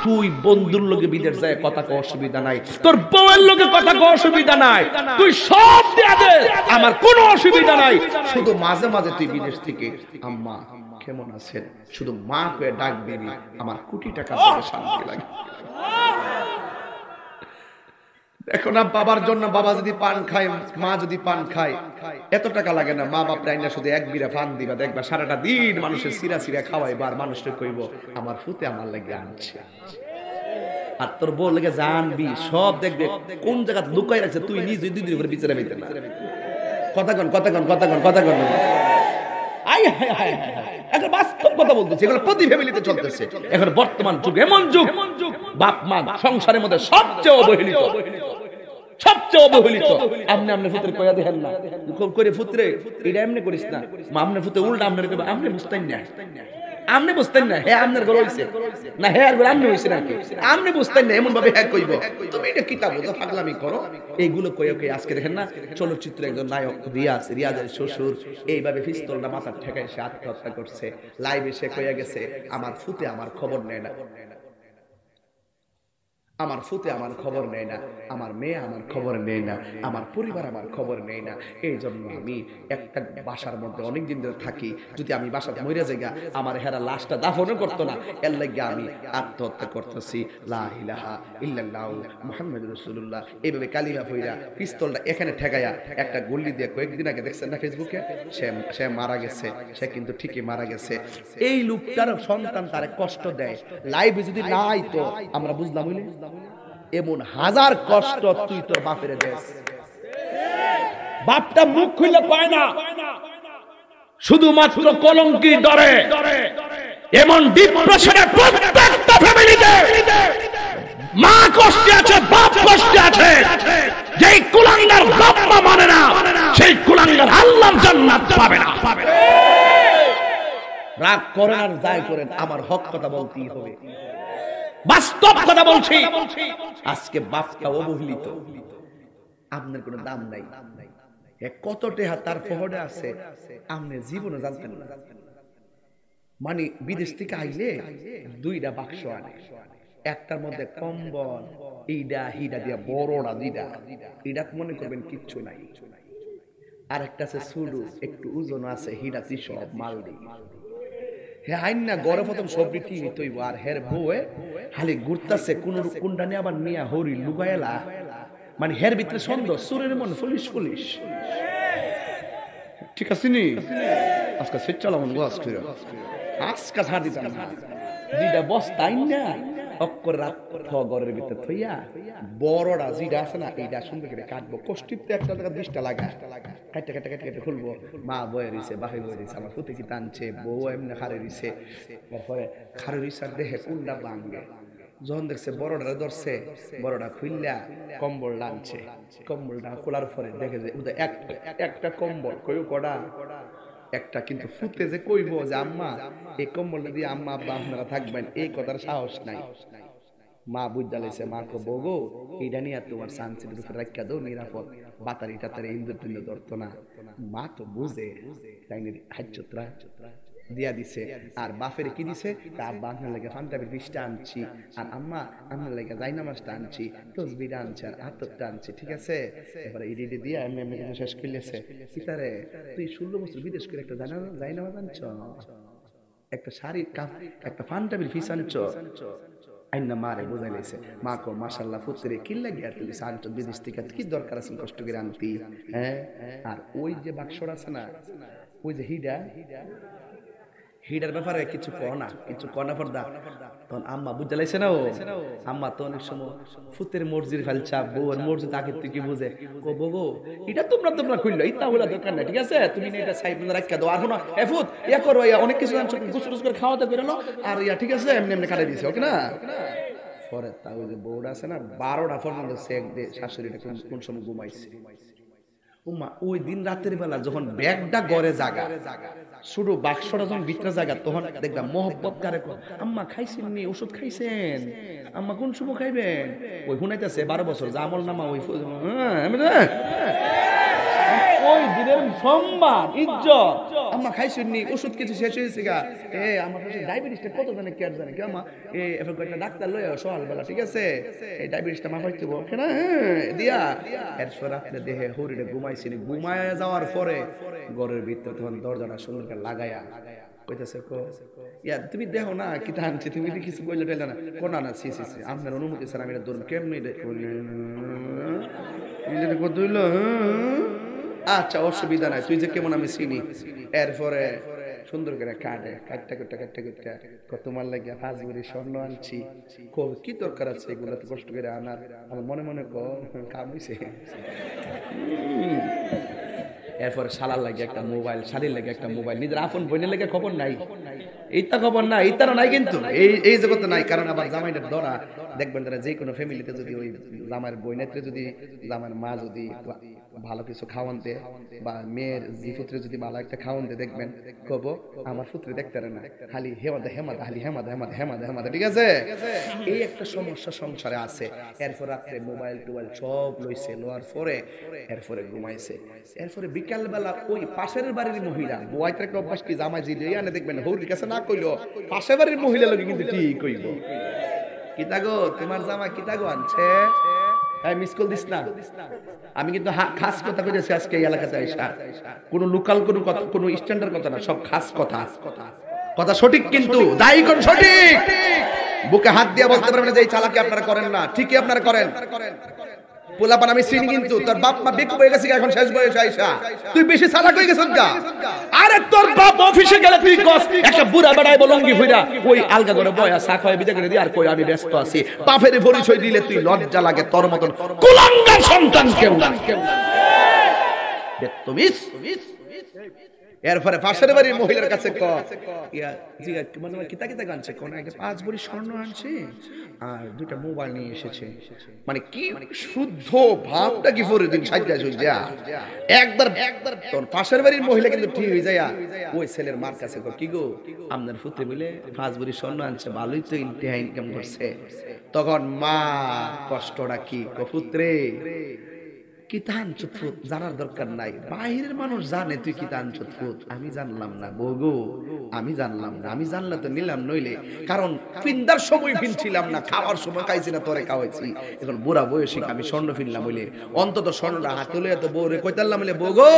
তুই বন্ধুর লগে বিদেশ যায় কথা কো অসুবিধা নাই, তোর বউয়ের লগে কথা কো অসুবিধা নাই, তুই সব দিয়া দে, আমার কোনো অসুবিধা নাই। শুধু মাঝে মাঝে তুই বিদেশ থেকে আম্মা কেমন আছেন শুধু মা কয়ে ডাক দিবি, আমার কোটি টাকা দিয়ে শান্তি লাগে। দেখো না বাবার জন্য বাবা যদি পান খায়, মা যদি পান খায়, এত টাকা লাগে না। মা বাপ রাইনা শুধু এক বিরা পান দিবা, দেখবা সারাটা দিন মানুষের সিরা সিরা খাওয়াইবা, আর মানুষটা কইব আমার ফুতে আমার লাগে আনছে। আর তোর বউ লেগে জানবি সব দেখবে কোন জায়গা লুকাই রাখছে, তুই নিজে 2 দিন করে বিচারে পাইতে না। কথা কন কথা কন কথা কন কথা কন, আই হায় হায় হায়, এখন বাস্তব কথা বলতেছে, এগুলো প্রতি ফ্যামিলিতে চলতেছে। এখন বর্তমান যুগ এমন যুগ, বাপ মা সংসারের মধ্যে সবচেয়ে অবহেলিত, সবচেয়ে অবহেলিত। আপনি আপনার পুত্রে কইয়া দেখেন না করে, পুত্রে এটা এমনি করিস না, মা আপনার পুত্রে উল্টা আপনার কইবা, আপনি বুঝতেন না, আপনি বুঝতেন না হে আপনার ঘর হইছে না, হে আর আপনি হইছে নাকি, আপনি বুঝতেন না, এমন ভাবে হ্যাঁ কইব, তুমি এটা কি তা বুঝো পাগলামি করো। এইগুলো কইয়া কই আজকে দেখেন না চলচ্চিত্রে একজন নায়ক রিয়াজ, রিয়াজের শ্বশুর এইভাবে পিস্তলটা মাথার ঠেকায় সে আত্মহত্যা করছে। লাইভে সে কইয়া গেছে আমার ফুতে আমার খবর নেয় না, আমার ফুতে আমার খবর নেয় না, আমার মেয়ে আমার খবর নেয় না, আমার পরিবার আমার খবর নেয় না। এই জন্য আমি একটা বাসার মধ্যে অনেকদিন ধরে থাকি, যদি আমি বাসাতে মরে যাই আমার হেরা লাশটা দাফনও করতো না, এর লাগে আমি আত্মহত্যা করতেছি। লা ইলাহা ইল্লাল্লাহু মুহাম্মাদুর রাসূলুল্লাহ এইভাবে কালিমা পড়া পিস্তলটা এখানে ঠেকায়া একটা গুলি দিয়ে কয়েকদিন আগে দেখছেন না ফেসবুকে, সে মারা গেছে, সে কিন্তু ঠিকই মারা গেছে। এই লোকটার সন্তান তারে কষ্ট দেয়, লাইভে যদি না আইতো আমরা বুঝলাম হইলে এমন হাজার কষ্ট তুই তোর বাপের দেশ। বাপটা মুখ খুলে পায় না, শুধুমাত্র কলঙ্কির ডরে এমন ডিপ্রেশনে প্রত্যেকটা ফ্যামিলিতে মা কষ্টে আছে, বাপ কষ্টে আছে। যেই কুলাঙ্গার বাপ মা মানে না, সেই কুলাঙ্গার আল্লাহর জান্নাত পাবে না। রাগ করেন আর যাই করেন, আমার হক কথা বলতেই হবে, বাস্তব কথা বলছি। আজকে বাপটা অবহেলিত, আপনার কোনো দাম নাই। কত টেহা তার পহড়ে আছে আপনি জীবনে জানতেন না। মানে বিদেশ থেকে আইলে দুইটা বাক্স আনে, একটার মধ্যে কম্বল এইটা হিডা দিয়া বড়টা দিদা, এটা মনে করবেন কিচ্ছু নাই। আর একটা আছে সুডু, একটু ওজন আছে, হিডাতি সব মাল দিই। হ্যাঁ আইন না গড়ে প্রথম সবটি ঠিক তৈব। আর হের বউয়ে খালি ঘুরতেছে কোন কোনটা নিয়ে আবার মিয়া হরি লুকাইলা। মানে হের ভিতরে সন্দেহ, সুরের মনে পুলিশ পুলিশ। ঠিক আছে নি আজকে সে চালাম আজকে আজকে ছাড় দিতাম না। দুইটা বস্তাই না অক্কর রাত ঘরের ভিতরে থইয়া বড়টা যেটা আছে না এইটা সুন্দর করে কাটবো। কষ্টিতে একটা টাকা 20টা লাগা কাটতে কাটতে কাটতে কাটতে খুলবো। মা বয়ে দিছে, বাপে বয়ে দিছে, আমার ফুতে কি টানছে, বউ এমনি খারে দিছে। তারপরে খারে দিছার দেহে কুন্ডা ভাঙ্গে। যখন দেখছে বড়টা ধরছে, বড়টা খুললা কম্বল টানছে। কম্বলটা খোলার পরে দেখে যে একটা কম্বল কইও কড়া একটা, কিন্তু ফুতে যে কইব যে আম্মা এই কম্বলটা দিয়ে আম্মা আব্বা আপনারা থাকবেন, এই কথার সাহস নাই। মা বুঝা লাইছে, মা কো বগো এইটা নিয়ে তোমার সানসিটের উপরে রাখিয়া দাও, নিরাপদ, বাতারি টাতারি ইন্দুর টিন্দুর ধরতো না। মা তো বুঝে তাই হাজ্জতরা দিয়া দিছে। আর বাপের কি দিছে, আব্বা আপনার লেগে ফান্টাবের 20টা আনছি, আর আম্মা আপনার লেগে জাইনামাজটা আনছি, তসবিটা আনছি, আর আতরটা আনছি। ঠিক আছে, এবারে ইডি দিয়া এমনি এমনি কিছু শেষ করলেছে। কিতারে তুই 16 বছর বিদেশ করে একটা জাইনামাজ আনছ, একটা শাড়ি একটা ফান্টাবের ফিস আনছ। আইনা মারে বোঝাই লাইছে। মা কো মাশাআল্লাহ পুত্রে কি লাগে আর তুমি সানচ বিদেশ থেকে, কি দরকার আছে কষ্ট করে আনতি? হ্যাঁ, আর ওই যে বাক্সটা আছে না, ওই যে হিডার ব্যাপারে কিছু কনা পর্দা। তখন আম্মা বুঝতে লাইছে না, ও আম্মা তো অনেক সময় ফুতের মর্জির ফেলছা, বউর মর্জির আগে তুই কি বুঝে কো বগো এটা তোমরা খুললো, ইতা বলা দরকার নাই। ঠিক আছে, তুমি এটা সাইড রাখিয়া দাও। আর এ ফুত ইয়া করো, অনেক কিছু গুছু করে খাওয়াতে করে লো, আর ইয়া ঠিক আছে এমনি এমনি কাটাই দিছে, ওকে না? পরে তা ওই যে বউটা আছে না 12টা পর্যন্ত সেক দিয়ে শাশুড়িটা কোন সময় ঘুমাইছে। উম্মা ওই দিন রাতের বেলা যখন ব্যাগটা গড়ে জাগা, শুধু বাক্সটা যখন ভিতরে জায়গা, তখন দেখবা মহব্বত কারে আম্মা খাইছেন নি, ওষুধ খাইছেন, আম্মা কোন সময় খাইবেন, ওই শুনাইতেছে 12 বছর জামল নামা ওই ওই দিনের সম্মান ইজ্জত। আম্মা খাইছেন নি, ওষুধ কিছু শেষ হয়েছে গা, আমার কাছে ডায়াবেটিসটা কত জানে কে জানে কি আম্মা, এখন কয়েকটা ডাক্তার লই সকালবেলা। ঠিক আছে, এই ডায়াবেটিসটা মাফাই দেবো না দিয়া। এরপর রাত্রে দেহে হরিটা ঘুমাইছিনি, ঘুমায় যাওয়ার পরে ঘরের ভিতরে তখন দরজাটা সুন্দর করে লাগাইয়া কইতাছে কো ইয়া তুমি দেখো না কি টানছে, তুমি কিছু বললে টেলে না কোনা না সি আপনার অনুমতি স্যার আমি এটা ধরুন কেমনি কইল। আচ্ছা অসুবিধা নাই, তুই যে কেমন আমি চিনি। এরপরে সুন্দর করে কাটে কাটতে তোমার লাগে 5 ভরি স্বর্ণ আনছি, কি দরকার আছে এগুলো তো কষ্ট করে আনার? আমার মনে মনে কাম হইছে। এরপরে শালার লাগে একটা মোবাইল, শাড়ির লাগে একটা মোবাইল, নিজের আপন বোনের লাগে খবর নাই, এইটা খবর নাই, এইটারও নাই। কিন্তু এই জগতে নাই, কারণ আবার জামাইটার ধরা দেখবেন তারা যে কোনো ফ্যামিলিতে যদি ওই জামাইয়ের বোনেত্রে যদি জামাইয়ের মা যদি ভালো কিছু খাওয়ানতে বা মেয়ের জি পুত্রে যদি ভালো একটা খাওয়ানতে, দেখবেন কব আমার পুত্রে দেখতে না, খালি হেমাদা। ঠিক আছে, এই একটা সমস্যা সংসারে আছে। এরপর রাত্রে মোবাইল টোবাইল সব লইছে, লোয়ার পরে এরপরে ঘুমাইছে। এরপরে বিকাল বেলা ওই পাশের বাড়ির মহিলা বউয়াইতে একটা অভ্যাস কি, জামাই জি দিয়ে আনে দেখবেন হৌরির কাছে না কইলো পাশের বাড়ির মহিলা লোকে কিন্তু ঠিক কইব, কিতাগো তোমার জামাই কিতাগো আনছে, মিস কল দিস না। আমি কিন্তু খাস কথা কইতেছি আজকে এই এলাকাতে আইসা, কোনো লোকাল কোনো স্ট্যান্ডার্ড কথা না, সব খাস কথা সঠিক, কিন্তু দায়ী কোন সঠিক। বুকে হাত দিয়ে বলতে পারবেন যে এই চালাকি আপনারা করেন না, ঠিকই আপনারা করেন। পোলাপান আমি চিনি, কিন্তু তোর বাপ মা বেক হয়ে গেছে এখন শেষ বয়সে আইসা, তুই বেশি চালাক হয়ে গেছিস গা। আরে তোর বাপ অফিসে গেলে তুই কস একটা বুড়া বেড়াই বলঙ্গি হইরা ওই আলগা করে বয়া শাক হয়ে বিদে করে দি, আর কই আমি ব্যস্ত আছি। বাপের পরিচয় দিলে তুই লজ্জা লাগে, তোর মতন কুলাঙ্গার সন্তান কেউ না। এরপরে পাশের বাড়ির মহিলার কাছে কিতা কিতা গানছে কোন আগে 5 ভরি স্বর্ণ আনছে আর 2টা মোবাইল নিয়ে এসেছে। মানে কি শুদ্ধ ভাবটা কি ফরিদিন সাজ্জা সুজা একবার তোর পাশের বাড়ির মহিলা কিন্তু ঠিক হয়ে যায় ওই ছেলের মার কাছে কি গো আপনার পুত্র বলে 5 ভরি স্বর্ণ আনছে, ভালোই তো ইনকাম করছে। তখন মা কষ্টটা কি পুত্রে কি তান চুৎফুত জানার দরকার নাই, বাইরের মানুষ জানে তুই কি তান চুৎফুত, আমি জানলাম না বগো, আমি জানলাম না, আমি জানলে তো নিলাম নইলে, কারণ ফিন্দার সময় ফিনছিলাম না, খাওয়ার সময় খাইছি না তোরে খাওয়াইছি, এখন বুড়া বয়সী আমি স্বর্ণ ফিনলাম বলে অন্তত স্বর্ণটা হাতে লইয়া তো বউরে কইতাল্লাম বলে বগো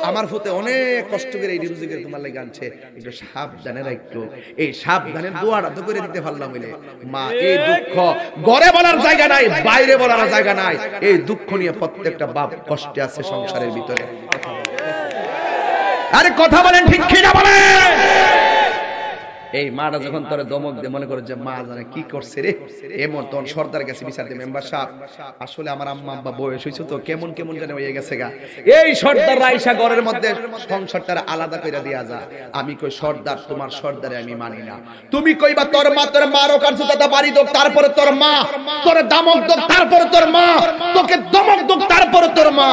আমার ফুতে অনেক কষ্ট করে এই রুজি করে তোমার লাগে আনছে, একটু সাবধানে রাখতো, এই সাবধানের দোয়াটা তো করে দিতে পারলাম বলে মা এই দুঃখ ঘরে বলার জায়গা নাই, বাইরে বলার জায়গা নাই, এই দুঃখ নিয়ে প্রত্যেকটা কষ্টে আছে সংসারের ভিতরে। আরে কথা বলেন ঠিক কি না বলেন? এই মাটা যখন তোরে দমক দে মনে করে যে মা জানে কি করছে রে, এমন তখন সর্দার কাছে বিচার দে মেম্বার সাহেব আসলে আমার আম্মা আব্বা বয়স হইছে তো কেমন কেমন জানে হয়ে গেছে গা, এই সর্দার রাইসা ঘরের মধ্যে সংসারটা আলাদা কইরা দিয়া যা। আমি কই সর্দার তোমার সর্দারে আমি মানি না, তুমি কইবা তোর মা তোর মারো কারছো দাদা বাড়ি দোক তারপরে তোর মা, তোরে দমক দোক তারপরে তোর মা, তোকে দমক দোক তারপরে তোর মা,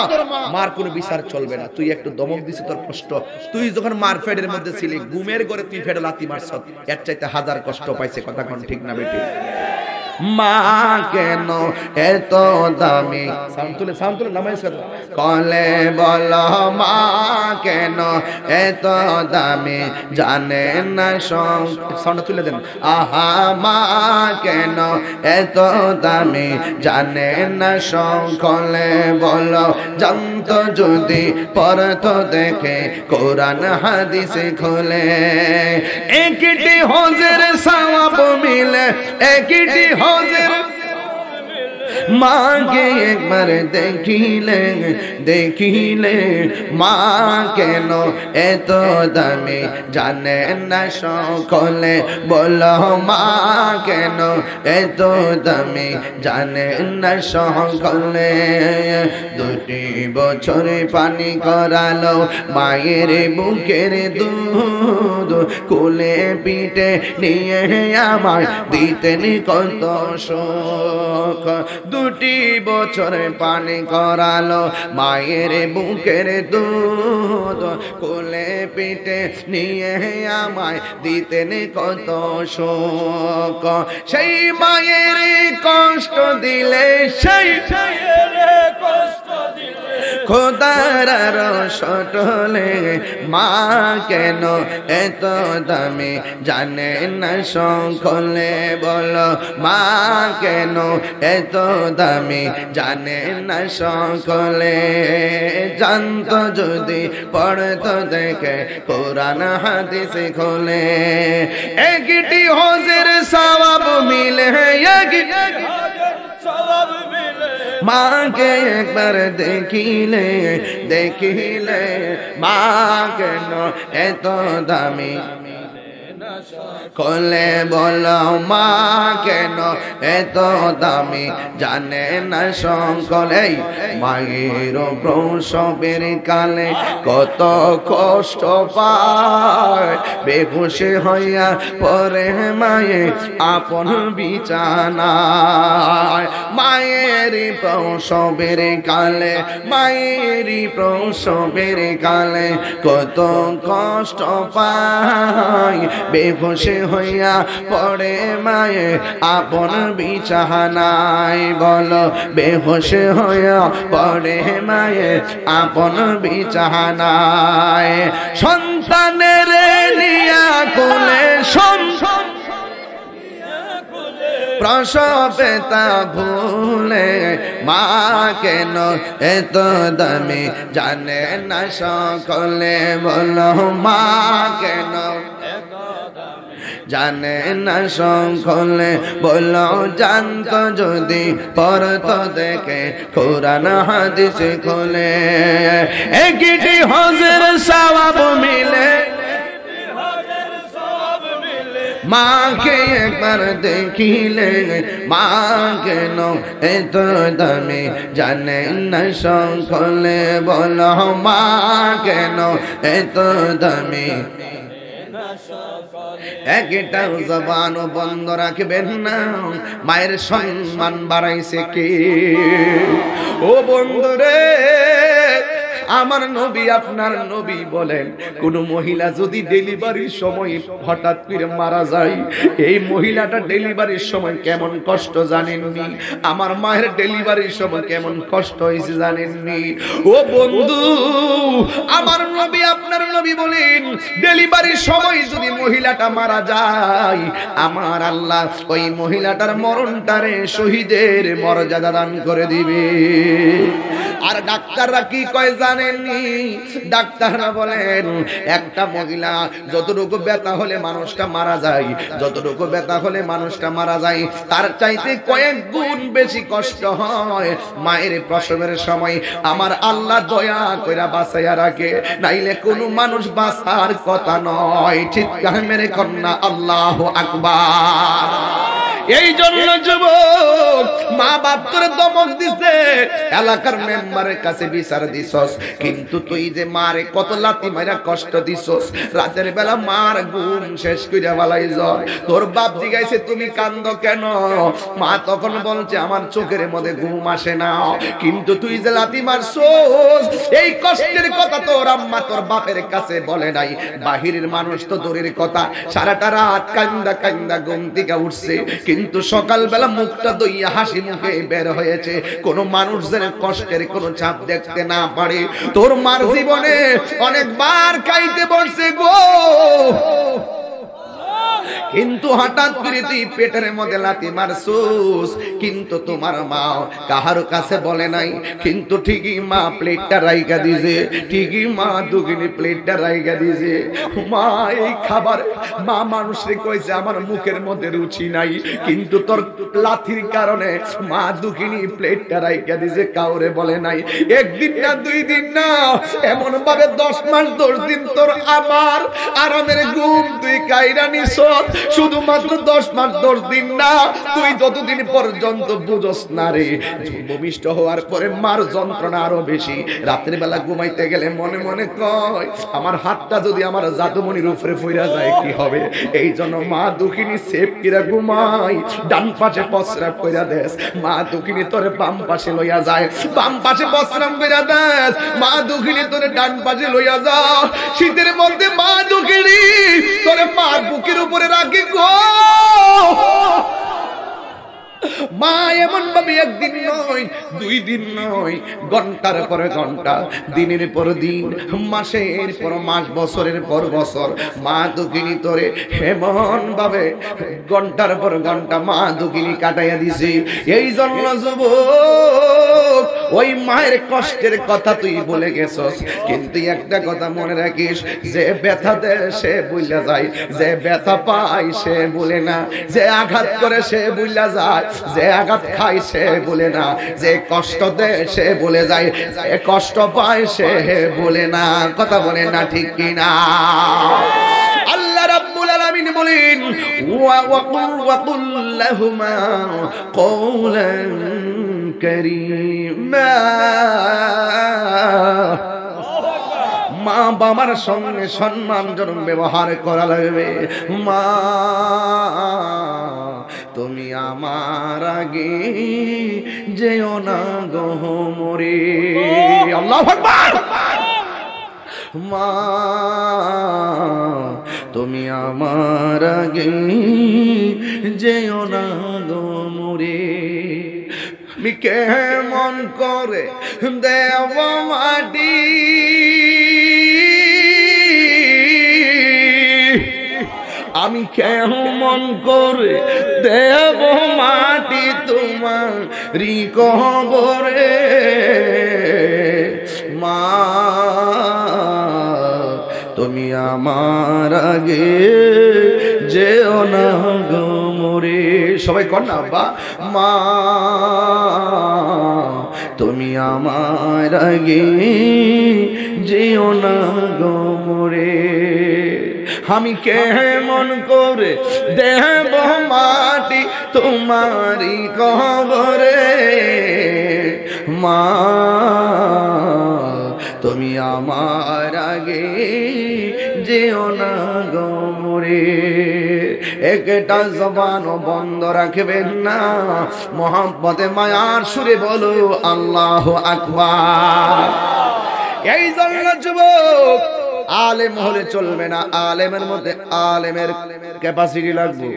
মার কোনো বিচার চলবে না, তুই একটু দমক দিছিস তোর কষ্ট, তুই যখন মার ফেডের মধ্যে ছিলি ঘুমের ঘরে তুই ফেডে লাথি মারছ, এর চাইতে হাজার কষ্ট পাইছে, কথা কোন ঠিক না বেটি? মা কেন এত দামি, সাউন্ড তুলে নামাইছ কলে বলো মা কেন এত দামি, জানে না সাউন্ড তুলে দেন, আহা মা কেন এত দামি, জানে না সকলে বলো জানত যদি পড়ত দেখে কোরআন হাদিসে খোলে, একটি হজের সওয়াব মিলে একটি হজের, মাকে একবার দেখিলে দেখিলে মা কেন এত দামি, জানে না সকলে বলো মা কেন এত দামি, জানে না সকলে, 2টি বছর পানি করালো মায়ের বুকের দুধ, কোলে পিঠে নিয়ে আমার দিতেন কত শোক, 2টি বছর পানি করালো মায়ের বুকের দুধ, কোলে পিঠে নিয়ে আমায় দিতেন কত শোক, সেই মায়ের কষ্ট দিলে সেই কষ্ট দিলে খোদার সটলে, মা কেন এত দামি, জানে না সকলে বলো মা কেন এত দামি, জানে না সকলে, জানত যদি পড়তো দেখে কোরআন হাদিসে খোলে, একটি হজের সওয়াব মিলে মাকে একবার দেখিলে দেখিলে, মা কেন এত দামি, কলে বলো মা কেন এত দামি, জানে না সকলে, মায়ের প্রসবের কালে কত কষ্ট পায়, বেহুশে হইয়া পরে মায়ে আপন বিছানায়, মায়ের প্রসবের কালে মায়ের প্রসবের কালে কত কষ্ট পায়, বেহুশে হইয়া পড়ে মায়ে আপন বিছানায়, বলো বেহুশে হইয়া পড়ে মায়ে আপন বিছানায়, সন্তানের নিয়া কোলে প্রসবে তা ভুলে, মা কেন এত দামি, জানে না সকলে বলো মা কেন জানে না সকলে বলো, জানত যদি পড়তো দেখে কোরআন হাদিসে খোলে, একটি হজের সওয়াব মিলে মাকে একবার দেখিলে মা কেন এত দামি জানে না সকলে বলো মা কেন এত দামি একটা জবান বন্ধ রাখবেন না মায়ের সম্মান বাড়াইছে কে ও বন্ধুরে আমার নবী আপনার নবী বলেন কোন মহিলা যদি ডেলিভারির সময় হঠাৎ করে মারা যায় এই মহিলাটা ডেলিভারির সময় কেমন কষ্ট জানেননি আমার মায়ের ডেলিভারির সময় কেমন কষ্ট হয়েছে জানেননি ও বন্ধু আমার নবী আপনার নবী বলেন ডেলিভারির সময় যদি মহিলাটা মারা যায় আমার আল্লাহ ওই মহিলাটার মরণটারে শহীদের মর্যাদা দান করে দিবে আর ডাক্তাররা কি কয় জানেননি ডাক্তাররা বলেন একটা মহিলা যতটুকু ব্যথা হলে মানুষটা মারা যায় যতটুকু ব্যথা হলে মানুষটা মারা যায় তার চাইতে কয়েক গুণ বেশি কষ্ট হয় মায়ের প্রসবের সময় আমার আল্লাহ দয়া কইরা বাঁচাইয়া রাখে নাইলে কোনো মানুষ বাঁচার কথা নয় ঠিক মেরে কন্যা আল্লাহু আকবার এই জন্য যুবক মা বাপ তোরে দমক দিছে এলাকার মেম্বারের কাছে বিচার দিছস কিন্তু তুই যে মারে কত লাথি মাইরা কষ্ট দিছস রাতের বেলা মার ঘুম শেষ কইরা বালাইছ তোর বাপ জিগাইছে তুমি কান্দো কেন মা তখন বলছে আমার চোখের মধ্যে ঘুম আসে না কিন্তু তুই যে লাথি মারছস এই কষ্টের কথা তোর আম্মা তোর বাপের কাছে বলে নাই বাহিরের মানুষ তো দূরের কথা সারাটা রাত কান্দা কান্দা ঘুম থেকে উঠছে কিন্তু সকালবেলা মুখটা দইয়া হাসি মুখে বের হয়েছে কোন মানুষ যেন কষ্টের কোন ছাপ দেখতে না পারে তোর মার জীবনে অনেকবার খাইতে বসছে গো কিন্তু হঠাৎ করে তুই পেটের মধ্যে লাথি মারছস কিন্তু তোমার মা কাহার কাছে বলে নাই কিন্তু ঠিকই মা প্লেটটা রাইখা দিয়েছে ঠিকই মা দুগিনি প্লেটটা রাইখা দিয়েছে মা এই খাবার মা মানুষরে কইছে আমার মুখের মধ্যে রুচি নাই কিন্তু তোর লাথির কারণে মা দুগিনি প্লেটটা রাইখা দিয়েছে কাউরে বলে নাই একদিন না দুই দিন না এমন ভাবে 10 মাস 10 দিন তোর আমার আরামের ঘুম তুই কাইরা নিছ শুধুমাত্র 10 মাস 10 দিন না তুই যতদিন পর্যন্ত বুঝস না রে ভূমিষ্ঠ হওয়ার পরে মার যন্ত্রণা আরো বেশি রাতের বেলা ঘুমাইতে গেলে মনে মনে কয় আমার হাতটা যদি আমার জাদুমণির উপরে পইরা যায় কি হবে এই জন্য মা দুঃখিনী সেফ কিরা ঘুমাই ডান পাশে প্রস্রাব কইরা দেস মা দুঃখিনী তোরে বাম পাশে লইয়া যায় বাম পাশে প্রস্রাব কইরা দেস মা দুঃখিনী তোরে ডান পাশে লইয়া যা শীতের মধ্যে মা দুঃখিনী তোরে মার বুকের উপরে রাখি গো মা এমন ভাবে একদিন নয় দুই দিন নয় ঘন্টার পর ঘন্টা দিনের পর দিন মাসের পর মাস বছরের পর বছর মা দুঃখিনী তোরে এমন ভাবে ঘন্টার পর ঘন্টা মা দুঃখিনী কাটাইয়া দিছে এই জন্য যুবক ওই মায়ের কষ্টের কথা তুই বলে গেছস কিন্তু একটা কথা মনে রাখিস যে ব্যথা দেয় সে ভুলে যায় যে ব্যথা পায় সে ভুলে না যে আঘাত করে সে ভুলে যায় যে আঘাত খায় সে ভুলে না যে কষ্ট দেয় সে ভুলে যায় যে কষ্ট পায় সে ভুলে না কথা বলে না ঠিক কিনা আল্লাহ রাব্বুল আলামিন বলেন ওয়া কুল লাহুমা কওলান কারীমা মা বাবার সঙ্গে সম্মানজনক ব্যবহার করা লাগবে মা তুমি আমার আগে যেও না গো মরে আল্লাহু আকবার মা তুমি আমার আগে যেও না গো মরে আমি কেমন করে দেব মাটি আমি কেমন করে দেব মাটি তোমারি কবরে মা তুমি আমার আগে যেও না গো মরে সবাই কর না আব্বা মা তুমি আমার আগে যেও না গো মরে আমি কেমন করে দেব মাটি তোমারই কবরে মা তুমি আমার আগে যেও না গো মরে। একটা জবান বন্ধ রাখবেন না, মোহাম্মতে মায়ার সুরে বলো আল্লাহু আকবার। এই জন্য যুবক আলেম হলে চলবে না, আলেমের মধ্যে আলেমের ক্যাপাসিটি লাগবে।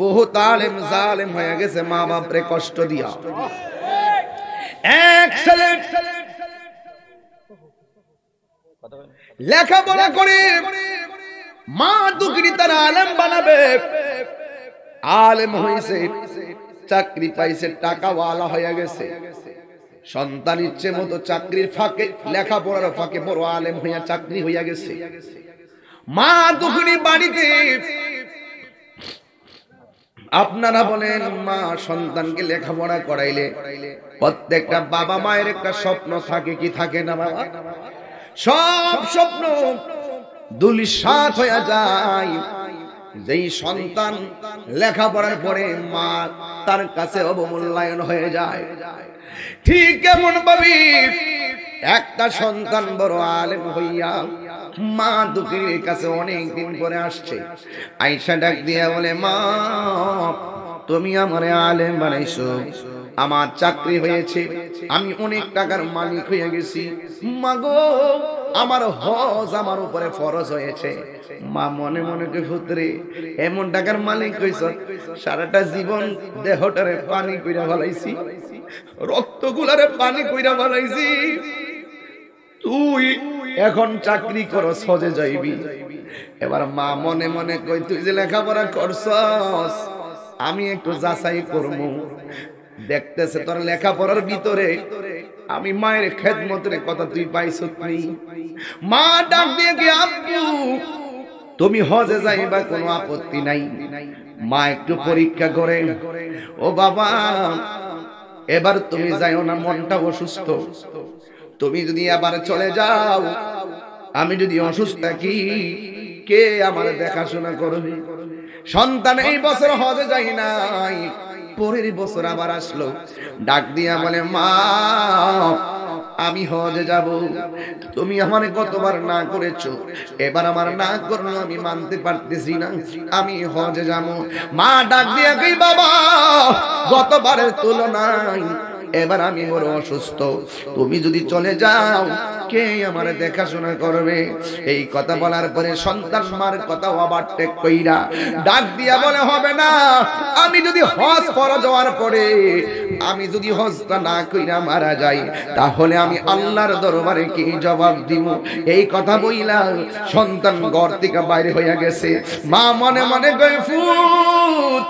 বহুত আলেম জালেম হয়ে গেছে মা বাপরে কষ্ট দিয়া। এক ছেলে লেখাপড়া করে মা দুঃখিনী তার আলেম বানাবে, আলেম হয়েছে, চাকরি পাইছে, টাকাওয়ালা হয়ে গেছে, সন্তান ইচ্ছে মতো চাকরির ফাঁকে লেখাপড়ার ফাঁকে বড় আলেম হইয়া চাকরি হইয়া গেছে। মা দুঃখিনী বাড়িতে আপনারা বলেন মা সন্তানকে লেখাপড়া করাইলে প্রত্যেকটা বাবা মায়ের একটা স্বপ্ন থাকে কি থাকে না বাবা? সব স্বপ্ন ধূলিসাৎ হয়ে যায় যেই সন্তান লেখাপড়ার পরে মা তার কাছে অবমূল্যায়ন হয়ে যায়। ঠিক এমন ভাবে একটা সন্তান বড় আলেম হইয়া মা দুঃখীর কাছে অনেক দিন পরে আসছে, আয়েশা ডাক দিয়া বলে মা তুমি আমারে আলেম বানাইছো, আমার চাকরি হয়েছে, আমি অনেক টাকার মালিক হয়ে গেছি, মা গো আমার হজ আমার উপরে ফরজ হয়েছে। মা মনে মনে কে পুত্রে এমন টাকার মালিক হইছ, সারাটা জীবন দেহটারে পানি কইরা ফলাইছি, রক্তগুলারে পানি কইরা ফলাইছি, তুই এখন চাকরি করস হজে যাইবি। এবার মা মনে মনে কই তুই যে লেখাপড়া করছস আমি একটু যাচাই করবো, দেখতেছে তোর লেখাপড়ার ভিতরে আমি মায়ের খেদমতের কথা তুই পাইছ। মা ডাক দিয়ে কি আব্বু তুমি হজে যাইবা কোনো আপত্তি নাই। মা একটু পরীক্ষা করে ও বাবা এবার তুমি যাইও না, মনটা অসুস্থ, তুমি যদি আবার চলে যাও আমি যদি অসুস্থ থাকি কে আমার দেখাশোনা করবে? সন্তান এই বছর হজে যাই নাই, পরের বছর আবার আসলো, ডাক দিয়া বলে মা আমি হজে যাব, তুমি আমারে কতবার না করেছো, এবার আমার না করলো আমি মানতে পারতেছি না, আমি হজে যাব। মা ডাক দিয়া কই বাবা গতবারের তুলনায় এবার আমি বড় অসুস্থ, তুমি যদি চলে যাও কে আমার দেখাশোনা করবে? এই কথা বলার পরে সন্তান মার কথা ওভারটেক কইরা ডাক দিয়া বলে হবে না, আমি যদি হজ ফরজ হওয়ার পরে আমি যদি হজটা না কইরা মারা যাই তাহলে আমি আল্লাহর দরবারে কি জবাব দিব? এই কথা বইলা সন্তান ঘর থেকে বাইরে হইয়া গেছে। মা মনে মনে কই ফুট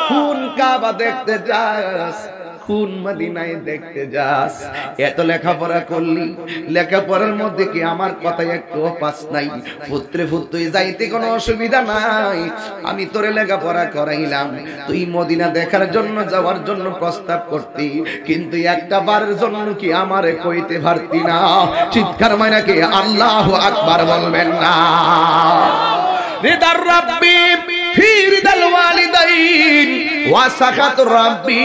খুন কাবা দেখতে যাস, খুন মদিনায় দেখতে যাস, এত লেখাপড়া করলি, লেখাপড়ার মধ্যে কি আমার কথা একটু পাস নাই? পুত্রে তুই যাইতে কোনো অসুবিধা নাই, আমি তোরে লেখাপড়া করাইলাম, তুই মদিনা দেখার জন্য যাওয়ার জন্য প্রস্তাব করতি, কিন্তু একটা বারের জন্য কি আমারে কইতে পারতি না? চিৎকার মাইনা কি আল্লাহু আকবার বলবেন না? রিদার রাব্বি ফি রিদাল ওয়ালিদাইন ওয়া সাকাত রাব্বি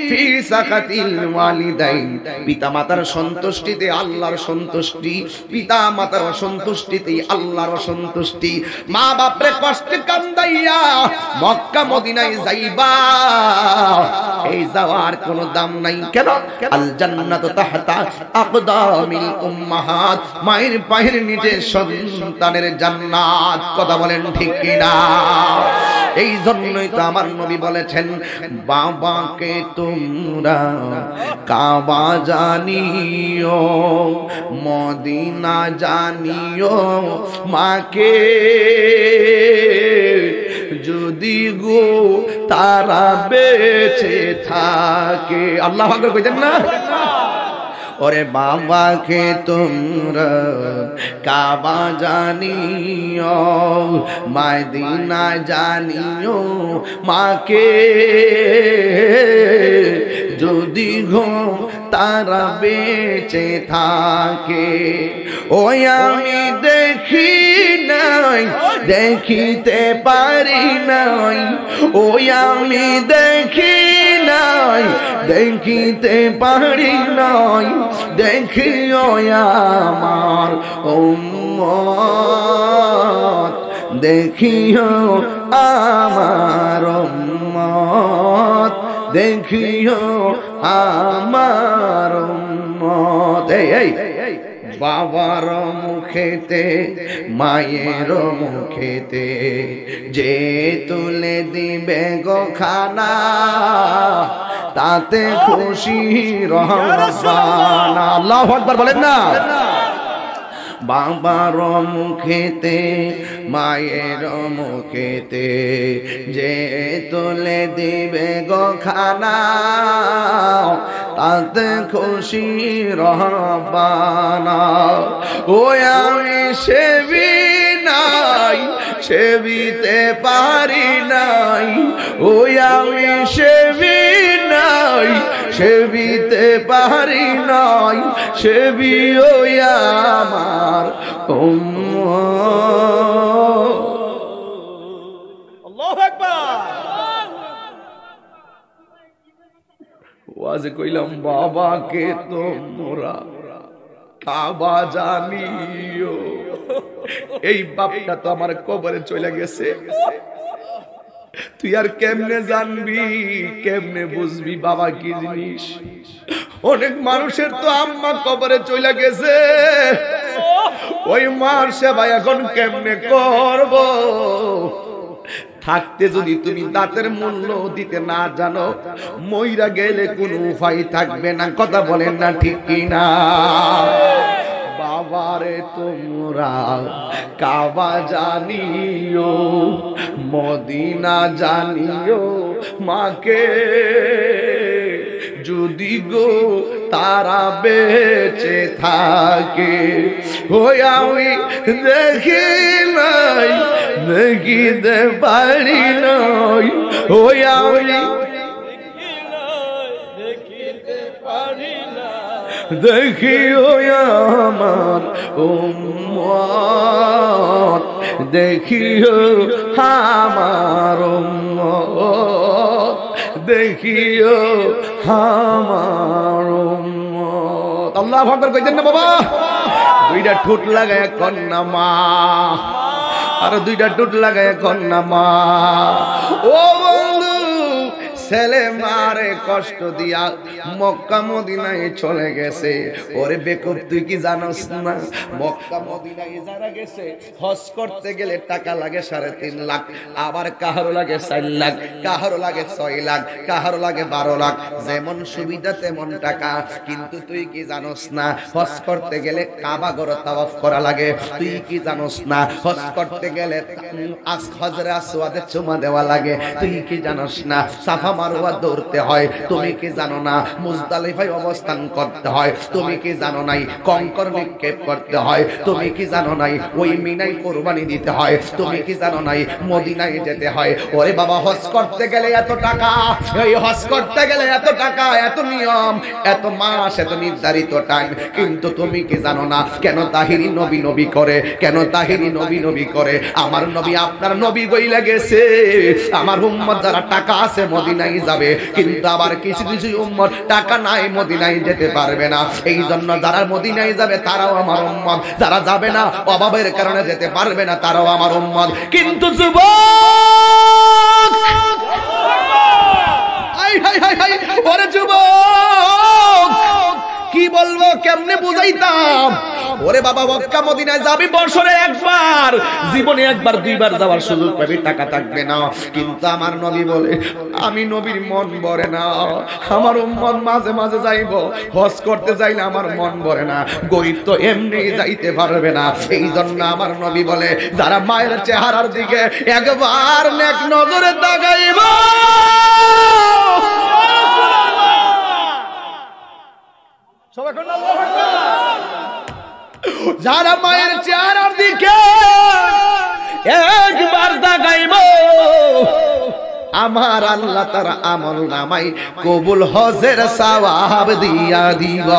ফি সাকাতিল ওয়ালিদাইন। পিতা মাতার সন্তুষ্টিতে আল্লাহর সন্তুষ্টি, পিতা মাতার অসন্তুষ্টিতে আল্লাহর অসন্তুষ্টি। মা বাপরে কষ্টে কান্দাইয়া মক্কা মদিনায় যাইবা, এই যাওয়ার কোনো দাম নাই। কেন? আল জান্নাতু তাহতা আকদামিল উম্মাহাত, মায়ের পায়ের নিচে সন্তানের জান্নাত। কথা বলেন ঠিক কিনা? এই জন্যই তো আমার নবী বলেছেন বাবাকে তোমরা কাবা জানিও, মদিনা জানিও, মাকে যদি গো তারা বেঁচে থাকে। আল্লাহু আকবার কইতেন না? ওরে বাবাকে তোমরা কাবা জানিও, মদিনা জানিও, মাকে যদি গো তারা বেঁচে থাকে। ওই আমি দেখি নাই, দেখিতে পারি নাই, ওই আমি দেখি নাই, দেখিতে পারি নাই, দেখিও আমার উম্মত, দেখিও আমার উম্মত, দেখিও আমার উম্মত। এই বাবার মুখেতে মায়ের মুখেতে যে তুলে দিবে গো খানা, তাতে খুশি রহমানা। আল্লাহু আকবার বলেন না। বাবার মুখেতে মায়ের মুখেতে যে তুলে দিবে গো খানা, তাতে খুশি রহমানা। ও আমি সেবি নাই, সেবিতে পারি নাই, ও আমি সেবি নাই, সেবিতে পারি নাই, সেবিও আমার উম্মত। আল্লাহু আকবার। ওয়াজে কইলাম বাবাকে তোমরা কাবা জানিও। এই বাপটা তো আমার কবরে চলে গেছে, তুই আর কেমনে জানবি, কেমনে বুঝবি বাবা কি জিনিস? অনেক মানুষের তো আম্মা কবরে চলে গেছে, ওই মার সেবা এখন কেমনে করব? থাকতে যদি তুমি দাঁতের মূল্য দিতে না জানো, মইরা গেলে কোনো উপায় থাকবে না। কথা বলেন না ঠিক কিনা? বাবারে তোমরা কাবা জানিও, মদিনা জানিও, মাকে যদি গো তারা বেঁচে থাকে। ওই আমি দেখি নাই, দেখিতে পারি নাই, ওই আমি দেখিও আমার উম্মত, দেখিও আমার উম্মত, দেখিও আমার উম্মত। আল্লাহু আকবার কইতেন না বাবা? দুইটা ঠোঁট লাগায় কন্যা মা, আর দুইটা ঠোঁট লাগায় কন্যা মা। ও বন্ধু, ছেলে মারে কষ্ট দিয়া মক্কা মদিনায় চলে গেছে। ওরে বেকুব, তুই কি জানোস না মক্কা মদিনায় যারা গেছে হজ করতে গেলে টাকা লাগে 3.5 লাখ, আবার কাহারো লাগে 4 লাখ, কাহারো লাগে 6 লাখ, কাহারো লাগে 12 লাখ, যেমন সুবিধা তেমন টাকা। কিন্তু তুই কি জানোস না হজ করতে গেলে কাবা ঘর তাওয়াফ করা লাগে? তুই কি জানোস না হজ করতে গেলে হজরে আসওয়াদে চুমা দেওয়া লাগে? তুই কি জানোস না সাফা মারওয়া দৌড়তে হয়? তুমি কি জানো না মুজদালিফায় অবস্থান করতে হয়? তুমি কি জানো নাই কঙ্কর নিক্ষেপ করতে হয়? তুমি কি জানো নাই ওই মিনায় কুরবানি দিতে হয়? তুমি কি জানো নাই মদিনায় যেতে হয়? ওরে বাবা, হজ করতে গেলে এত টাকা, এই হজ করতে গেলে এত টাকা, এত নিয়ম, এত মাস, এত নির্ধারিত টাইম। কিন্তু তুমি কি জানো না কেন তাহিরি নবী নবী করে? কেন তাহিরি নবী নবী করে? আমার নবী আপনার নবী বইলা গেছে, আমার উম্মত যারা টাকা আছে মদিনায় যাবে, কিন্তু আবার কিছু কিছু উম্মত টাকা নাই, মদিনায় যেতে পারবে না। এই জন্য যারা মদিনায় যাবে তারাও আমার উম্মত, যারা যাবে না অভাবের কারণে যেতে পারবে না তারাও আমার উম্মত। কিন্তু যুবক, ওরে যুবক, কি বলবো, কেমনে বুঝাইতাম? ওরে বাবা, মক্কা মদিনায় যাবি বছরে একবার, জীবনে একবার দুইবার যাওয়ার সুযোগ পাবি, টাকা থাকবে না। কিন্তু আমার নবী বলে, আমি নবীর মন ভরে না, আমার উম্মত মাঝে মাঝে যাইব, হজ করতে যাইলে আমার মন ভরে না, গরিব তো এমনি যাইতে পারবে না। এই জন্য আমার নবী বলে, যারা মায়ের চেহারার দিকে একবার নেক নজরে তাকাইব, যারা মায়ের চেহারার দিকে একবার তাকাইব আমার আল্লাহ তার আমল নামাই কবুল হজের সওয়াব দিয়া দিব।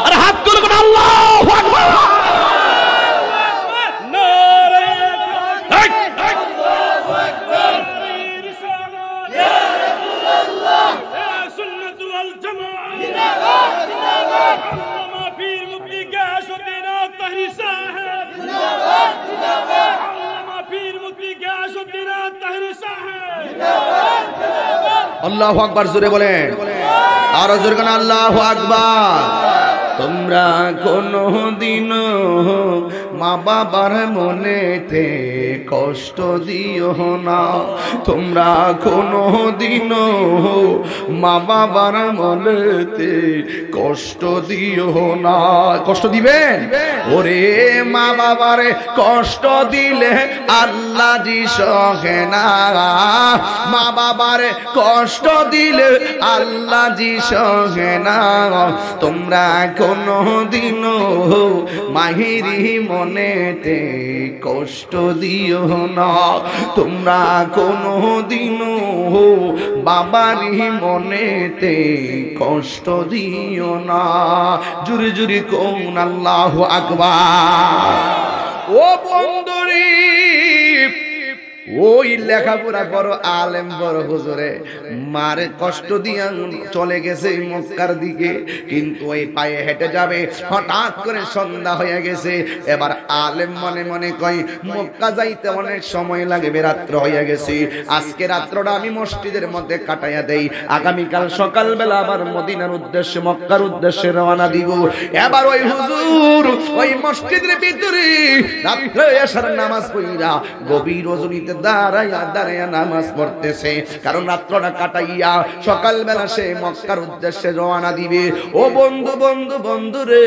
আর হাত তুলবেন আল্লাহু আকবার। আল্লাহু আকবার জোরে বলেন, আর জোরে কেন আল্লাহু আকবার। তোমরা কোনদিন মা বাবার মনেতে কষ্ট দিও না, তোমরা কোনদিন মা বাবার মনেতে কষ্ট দিও না। কষ্ট দিবেন? ওরে মা বাবারে কষ্ট দিলে আল্লাহ জি সহে না, মা বাবারে কষ্ট দিলে আল্লাহ জি সহে না। তোমরা কোনদিন মাহিরি মনেতে কষ্ট দিও না, তোমরা কোনদিন বাবারি মনেতে কষ্ট দিও না। জুরি জুরি কোন আল্লাহু আকবার। ও বন্ধুরি, ওই লেখাপড়া বড় আলেম বড় হুজুরে মারে কষ্ট দিয়া চলে গেছে মক্কার দিকে, কিন্তু ওই পায়ে হেঁটে যাবে, হঠাৎ করে সন্ধ্যা হয়ে গেছে। এবার আলেম মনে মনে কয় মক্কা যাইতে অনেক সময় লাগবে, রাত্র হয়ে গেছে, আজকে রাত্রটা আমি মসজিদের মধ্যে কাটাইয়া দেই, আগামীকাল সকালবেলা আবার মদিনার উদ্দেশ্যে মক্কার উদ্দেশ্যে রওনা দিব। এবার ওই হুজুর ওই মসজিদের ভিতরে রাত্রে এশার নামাজ পড়িয়া গভীর রজনীতে দাঁড়াইয়া দাঁড়াইয়া নামাজ পড়তেছে, কারণ রাত্রটা কাটাইয়া সকালবেলা সে মক্কার উদ্দেশ্যে রওনা দিবে। ও বন্ধু বন্ধু বন্ধু রে,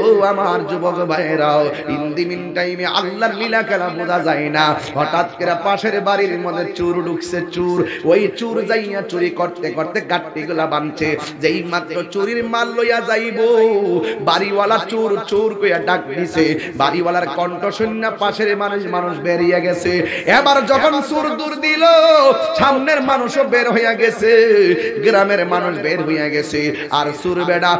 ও আমার যুবক ভাইরাও, ইন দি মিন টাইমে আল্লাহর লীলা খেলা বোঝা যায় না। হঠাৎ করে পাশের বাড়ির মধ্যে চোর ঢুকছে, চোর ওই চোর যাইয়া চুরি করতে করতে গাট্টিগুলা বানছে, যেই মাত্র চুরির মাল লইয়া যাইব বাড়িওয়ালা চোর চোর কইয়া ডাক দিছে, বাড়িওয়ালার কণ্ঠ শুনে পাশের মানুষ বেরিয়ে গেছে। এবার যখন চোর দূর দিল, সামনের মানুষও বের হইয়া গেছে, গ্রামের মানুষ বের হইয়া গেছে, আর চোর বেড়া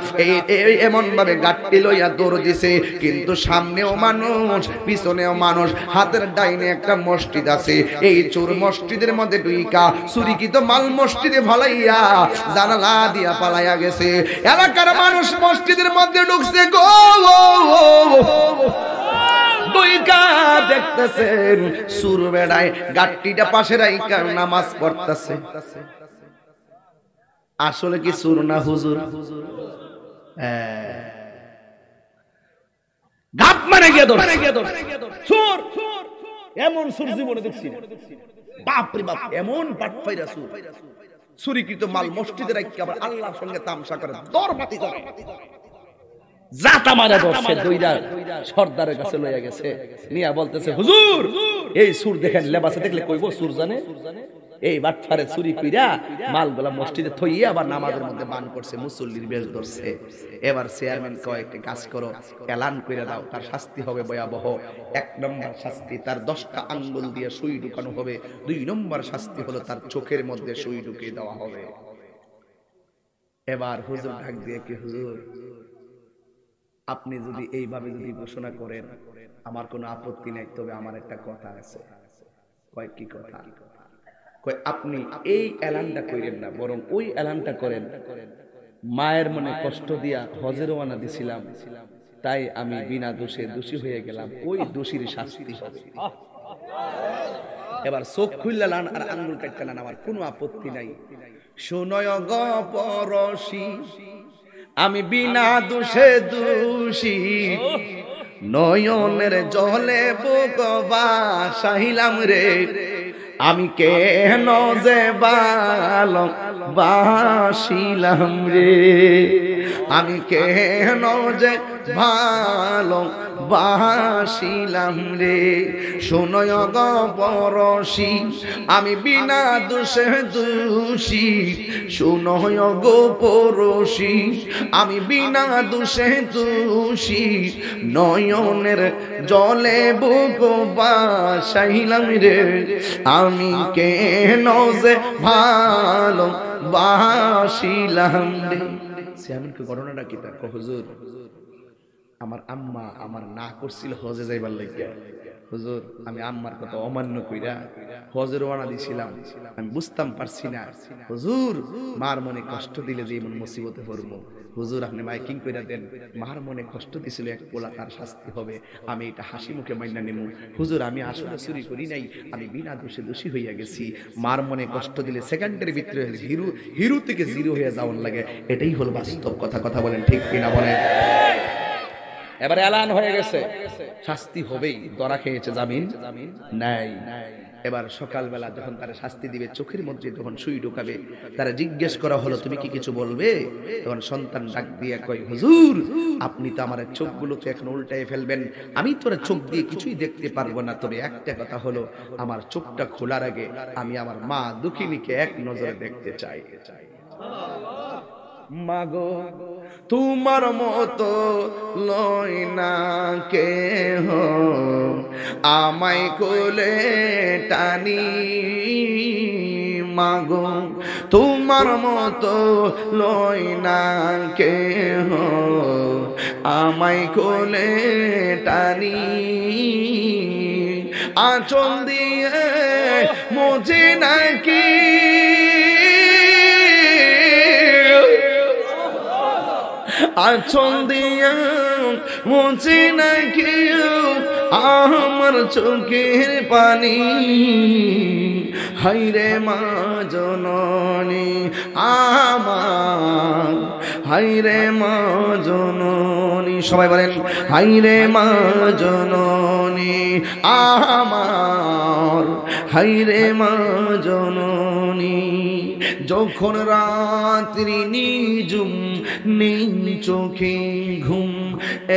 এমন ভাবে গাট্টি লইয়া দৌড় দিছে, কিন্তু সামনেও মানুষ পিছনেও মানুষ, হাতের ডাইনে একটা মসজিদ আছে, এই চোর মসজিদের মধ্যে ঢুইকা চুরিকৃত মাল মসজিদে ফলাইয়া জানালা দিয়া পালাইয়া গেছে। এলাকার মানুষ মসজিদের মধ্যে ঢুকছে গো, দেখতেছেন সুর বেড়ায় গাট্টিটা পাশে রাইখা নামাজ পড়তেছে। আসলে কি সুর না হুজুর? ঘাপ মারে গিয়ে সুর, এমন সুর জীবনে দেখছি না। বাপ রে বাপ, এমন বাটপাইরা সুর, চুরিকৃত মাল মসজিদে রাইখা আবার আল্লাহর সঙ্গে তামসা করে, দরবাতি করে, জাতা মারা ধরছে, দইরা সর্দারের কাছে লইয়া গেছে, নিয়া বলতেছে হুজুর এই সুর দেখেন, লেবাসে দেখলে কইবো সুর জানে, এই বাটপারে চুরি কইরা মালগুলা মসজিদে থইয়া আবার নামাজের মধ্যে বান করছে, মুসল্লির বেশ ধরছে। এবার চেয়ারম্যান কয় একটা কাজ করো, এলান কইরা দাও, তার শাস্তি হবে ভয়াবহ। 1 নম্বর শাস্তি তার 10টা আঙ্গুল দিয়ে সুই ঢুকানো হবে, 2 নম্বর শাস্তি হলো তার চোখের মধ্যে সুই ঢুকিয়ে দেওয়া হবে। এবার হুজুর ডাক দিয়ে কি, হুজুর আপনি যদি এইভাবে যদি ঘোষণা করেন আমার কোনো আপত্তি নেই, তবে আমার একটা কথা আছে। কয় কি কথা? কয় আপনি এই এলানটা করেন না, বরং ওই এলানটা করেন, মায়ের মনে কষ্ট দিয়া হজে রওনা দিছিলাম, তাই আমি বিনা দোষে দোষী হয়ে গেলাম, ওই দোষীর শাস্তি হবে। এবার চোখ খুললাম আর আঙ্গুল কাটলাম, আমার কোনো আপত্তি নাই। শোনয় গো পরশী, আমি বিনা দোষে দোষী, নয়নের জলে বুক ভাসাইলাম রে, আমি কেন যে বালক বাসিলাম রে, আমি কেন যে ভালো বাসিলাম রে। শোনয় গো পরশি আমি বিনা দোষে দোষী, শোনয় গো পরশি আমি বিনা দোষে দোষী, নয়নের জলে বুক বাসাইলাম রে, আমি কেন যে ভালো বাসিলাম রে। চেয়ারম্যানকে ঘটনাটা কি তার হুজুর, আমার আম্মা আমার না করছিল হজে যাইবার লাগিয়া, হুজুর আমি আম্মার কথা অমান্য কইরা হজের ওয়ানা দিছিলাম, আমি বুঝতাম পারছি না হুজুর মার মনে কষ্ট দিলে যে এমন মুসিবতে পড়বো, হুজুর আপনি মাইকিং কইরা দেন, মার মনে কষ্ট দিছিল এক পোলা তার শাস্তি হবে, আমি এটা হাসি মুখে মাইনা নেব, হুজুর আমি আসলে চুরি করি নাই, আমি বিনা দোষে দোষী হইয়া গেছি, মার মনে কষ্ট দিলে সেকেন্ডের ভিতরে হিরো হিরো থেকে জিরো হয়ে যাওয়ার লাগে, এটাই হলো বাস্তব কথা। কথা বলেন ঠিক কিনা বলেন? এবারে এলান হয়ে গেছে শাস্তি হবেই, ধরা খেয়েছে, জামিন নাই। এবার সকালবেলা যখন তারা শাস্তি দিবে, চোখের মধ্যে যখন সুই ঢোকাবে, তারা জিজ্ঞেস করা হলো তুমি কি কিছু বলবে? তখন সন্তান ডাক দিয়ে কয় হুজুর আপনি তো আমার চোখগুলো তো এখন উল্টায় ফেলবেন, আমি তোর চোখ দিয়ে কিছুই দেখতে পারবো না, তবে একটা কথা হলো আমার চোখটা খোলার আগে আমি আমার মা দুঃখিনীকে এক নজরে দেখতে চাই। মাগো তোমার মতো লয় না কেহ আমায় কোলে টানি, মাগো তোমার মতো লয় না কেহ আমায় কোলে টানি, আঁচল দিয়ে মোজে নাকি আঁচল দিয়া মুছে নাকি আমার চোখের পানি, হাইরে মা জননী আমার, হাইরে মা জননী, সবাই বলেন হাইরে মা জননী আমার, হাইরে মা জননী। যখন রাত্রি নিঝুম নেই চোখে ঘুম,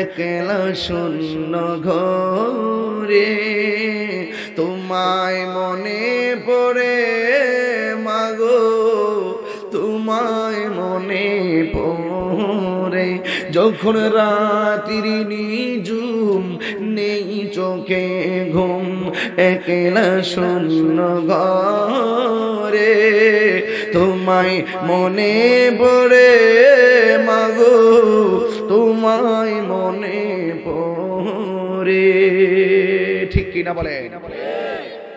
একলা শূন্য ঘরে তোমায় মনে পড়ে মাগো, তোমায় মনে পড়ে, যখন রাত্রি নিঝুম নেই চোখে ঘুম, একলা শূন্য ঘরে তোমায় মনে পড়ে মাগো, তোমায় মনে পড়ে। ঠিক কিনা বলে?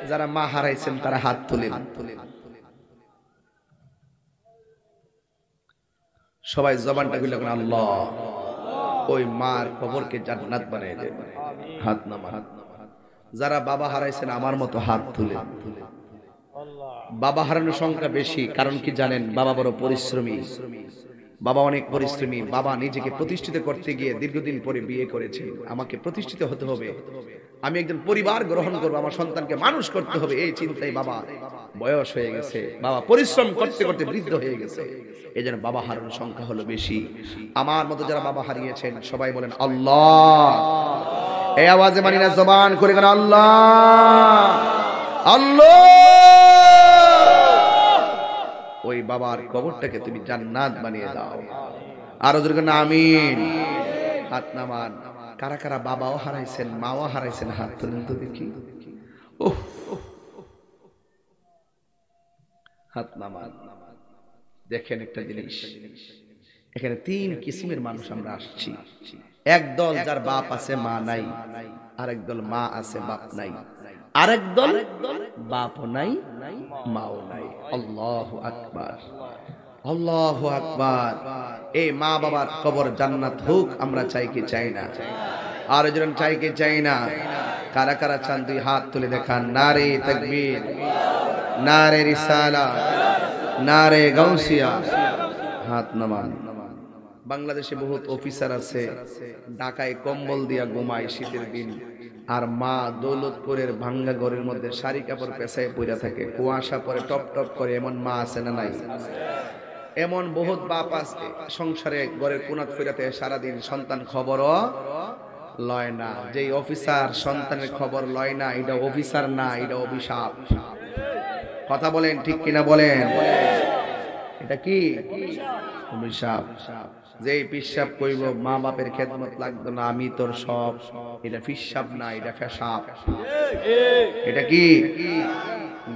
যারা মা হারাইছেন তারা হাত তুলেন, সবাই জবানটা খুলে বলেন আল্লাহ ওই মার কবরকে জান্নাত বানিয়ে দেন। হাত নামা। যারা বাবা হারাইছেন আমার মতো হাত তুলেন। বাবা হারানোর সংখ্যা বেশি, কারণ কি জানেন? বাবা বড় পরিশ্রমী, বাবা অনেক পরিশ্রমী, বাবা নিজেকে প্রতিষ্ঠিত করতে গিয়ে দীর্ঘদিন পরে বিয়ে করেছেন, আমাকে প্রতিষ্ঠিত হতে হবে, আমি একজন পরিবার গ্রহণ করব, আমার সন্তানকে মানুষ করতে হবে, এই চিন্তায় বাবা বয়স হয়ে গেছে, বাবা পরিশ্রম করতে করতে বৃদ্ধ হয়ে গেছে, এই জন্য বাবা হারানোর সংখ্যা হলো বেশি। আমার মতো যারা বাবা হারিয়েছেন সবাই বলেন আল্লাহ। এই আওয়াজে মানি না, জবান করে কেন আল্লাহ আল্লাহ। ওই বাবার কবরটাকে তুমি জান্নাত বানিয়ে দাও। আরো জোরে কেন আমিন। হাত নামান। কারা কারা বাবাও হারাইছেন, মাও হারাইছেন, হাত তুলেন তো দেখি। ওহ, হাত নামান। দেখেন একটা জিনিস, এখানে তিন কিসিমের মানুষ আমরা আসছি। একদল যার বাপ আছে মা নাই, আরেক দল মা আছে বাপ নাই, আরেক দল বাপও নাই মাও নাই। আল্লাহু আকবার, আল্লাহু আকবার। এই মা বাবার কবর জান্নাত হোক আমরা চাই কি চাই না? আর একজন চাই কি চাই না? কারা কারা চান দুই হাত তুলে দেখান। নারে তাকবীর, নারে রিসালাত, নারে গাউসিয়া। হাত নামান। বাংলাদেশে বহুত অফিসার আছে ঢাকায় কম্বল দিয়া ঘুমায় শীতের দিন, আর মা দৌলতপুরের ভাঙ্গা ঘরের মধ্যে শাড়ি কাপড় পেছায় পইরা থাকে, কুয়াশা পরে টপ টপ করে, এমন মা আছে না নাই? এমন বহুত বাপ আছে সংসারে ঘরের কোনাত ফিরাতে সারাদিন সন্তান খবরও লয় না। যেই অফিসার সন্তানের খবর লয় না, এটা অফিসার না, এটা অভিশাপ। কথা বলেন ঠিক কিনা বলেন? এটা কি অভিশাপ? যেই পিসাব কইব মা বাপের খেদমত লাগতো না, আমি তোর সব, এটা পিসাব না, এটা পেশাব। এটা কি?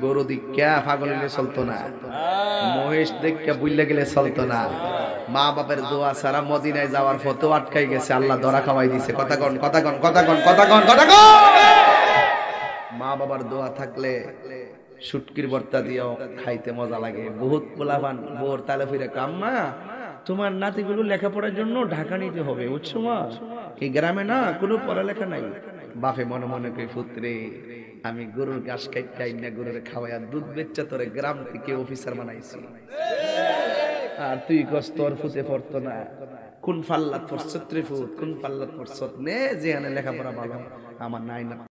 গরু দিক্কা পাগল হইলে চলতো না, মহেশ দেখে বুইলা গেলে চলতো না। মা বাপের দোয়া ছাড়া মদিনায় যাওয়ার ফটো আটকাই গেছে, আল্লাহ ধরা খাওয়াই দিছে। কথা কন, কথা কন, কথা কন, কথা কন, কথা কন। মা বাবার দোয়া থাকলে শুটকির ভর্তা দিয়েও খাইতে মজা লাগে। বহুত পোলাপান বোর তালে ফিরে কাম্মা তোমার নাতিগুলো লেখাপড়ার জন্য ঢাকা নিতে হবে, বুঝছো মা? এই গ্রামে না কোনো পড়ালেখা নাই। বাপে মনে মনে কই পুত্রে, আমি গরুর ঘাস খাই না, গরুর খাওয়াইয়া দুধ বেচা তোরে গ্রাম থেকে অফিসার বানাইছি, আর তুই কস তোর ফুতে পড়তো না। কোন ফাল্লাত পড়ছ? 3 ফুট। কোন ফাল্লাত পড়ছ? নে যেখানে লেখাপড়া ভালো, আমার নাই না।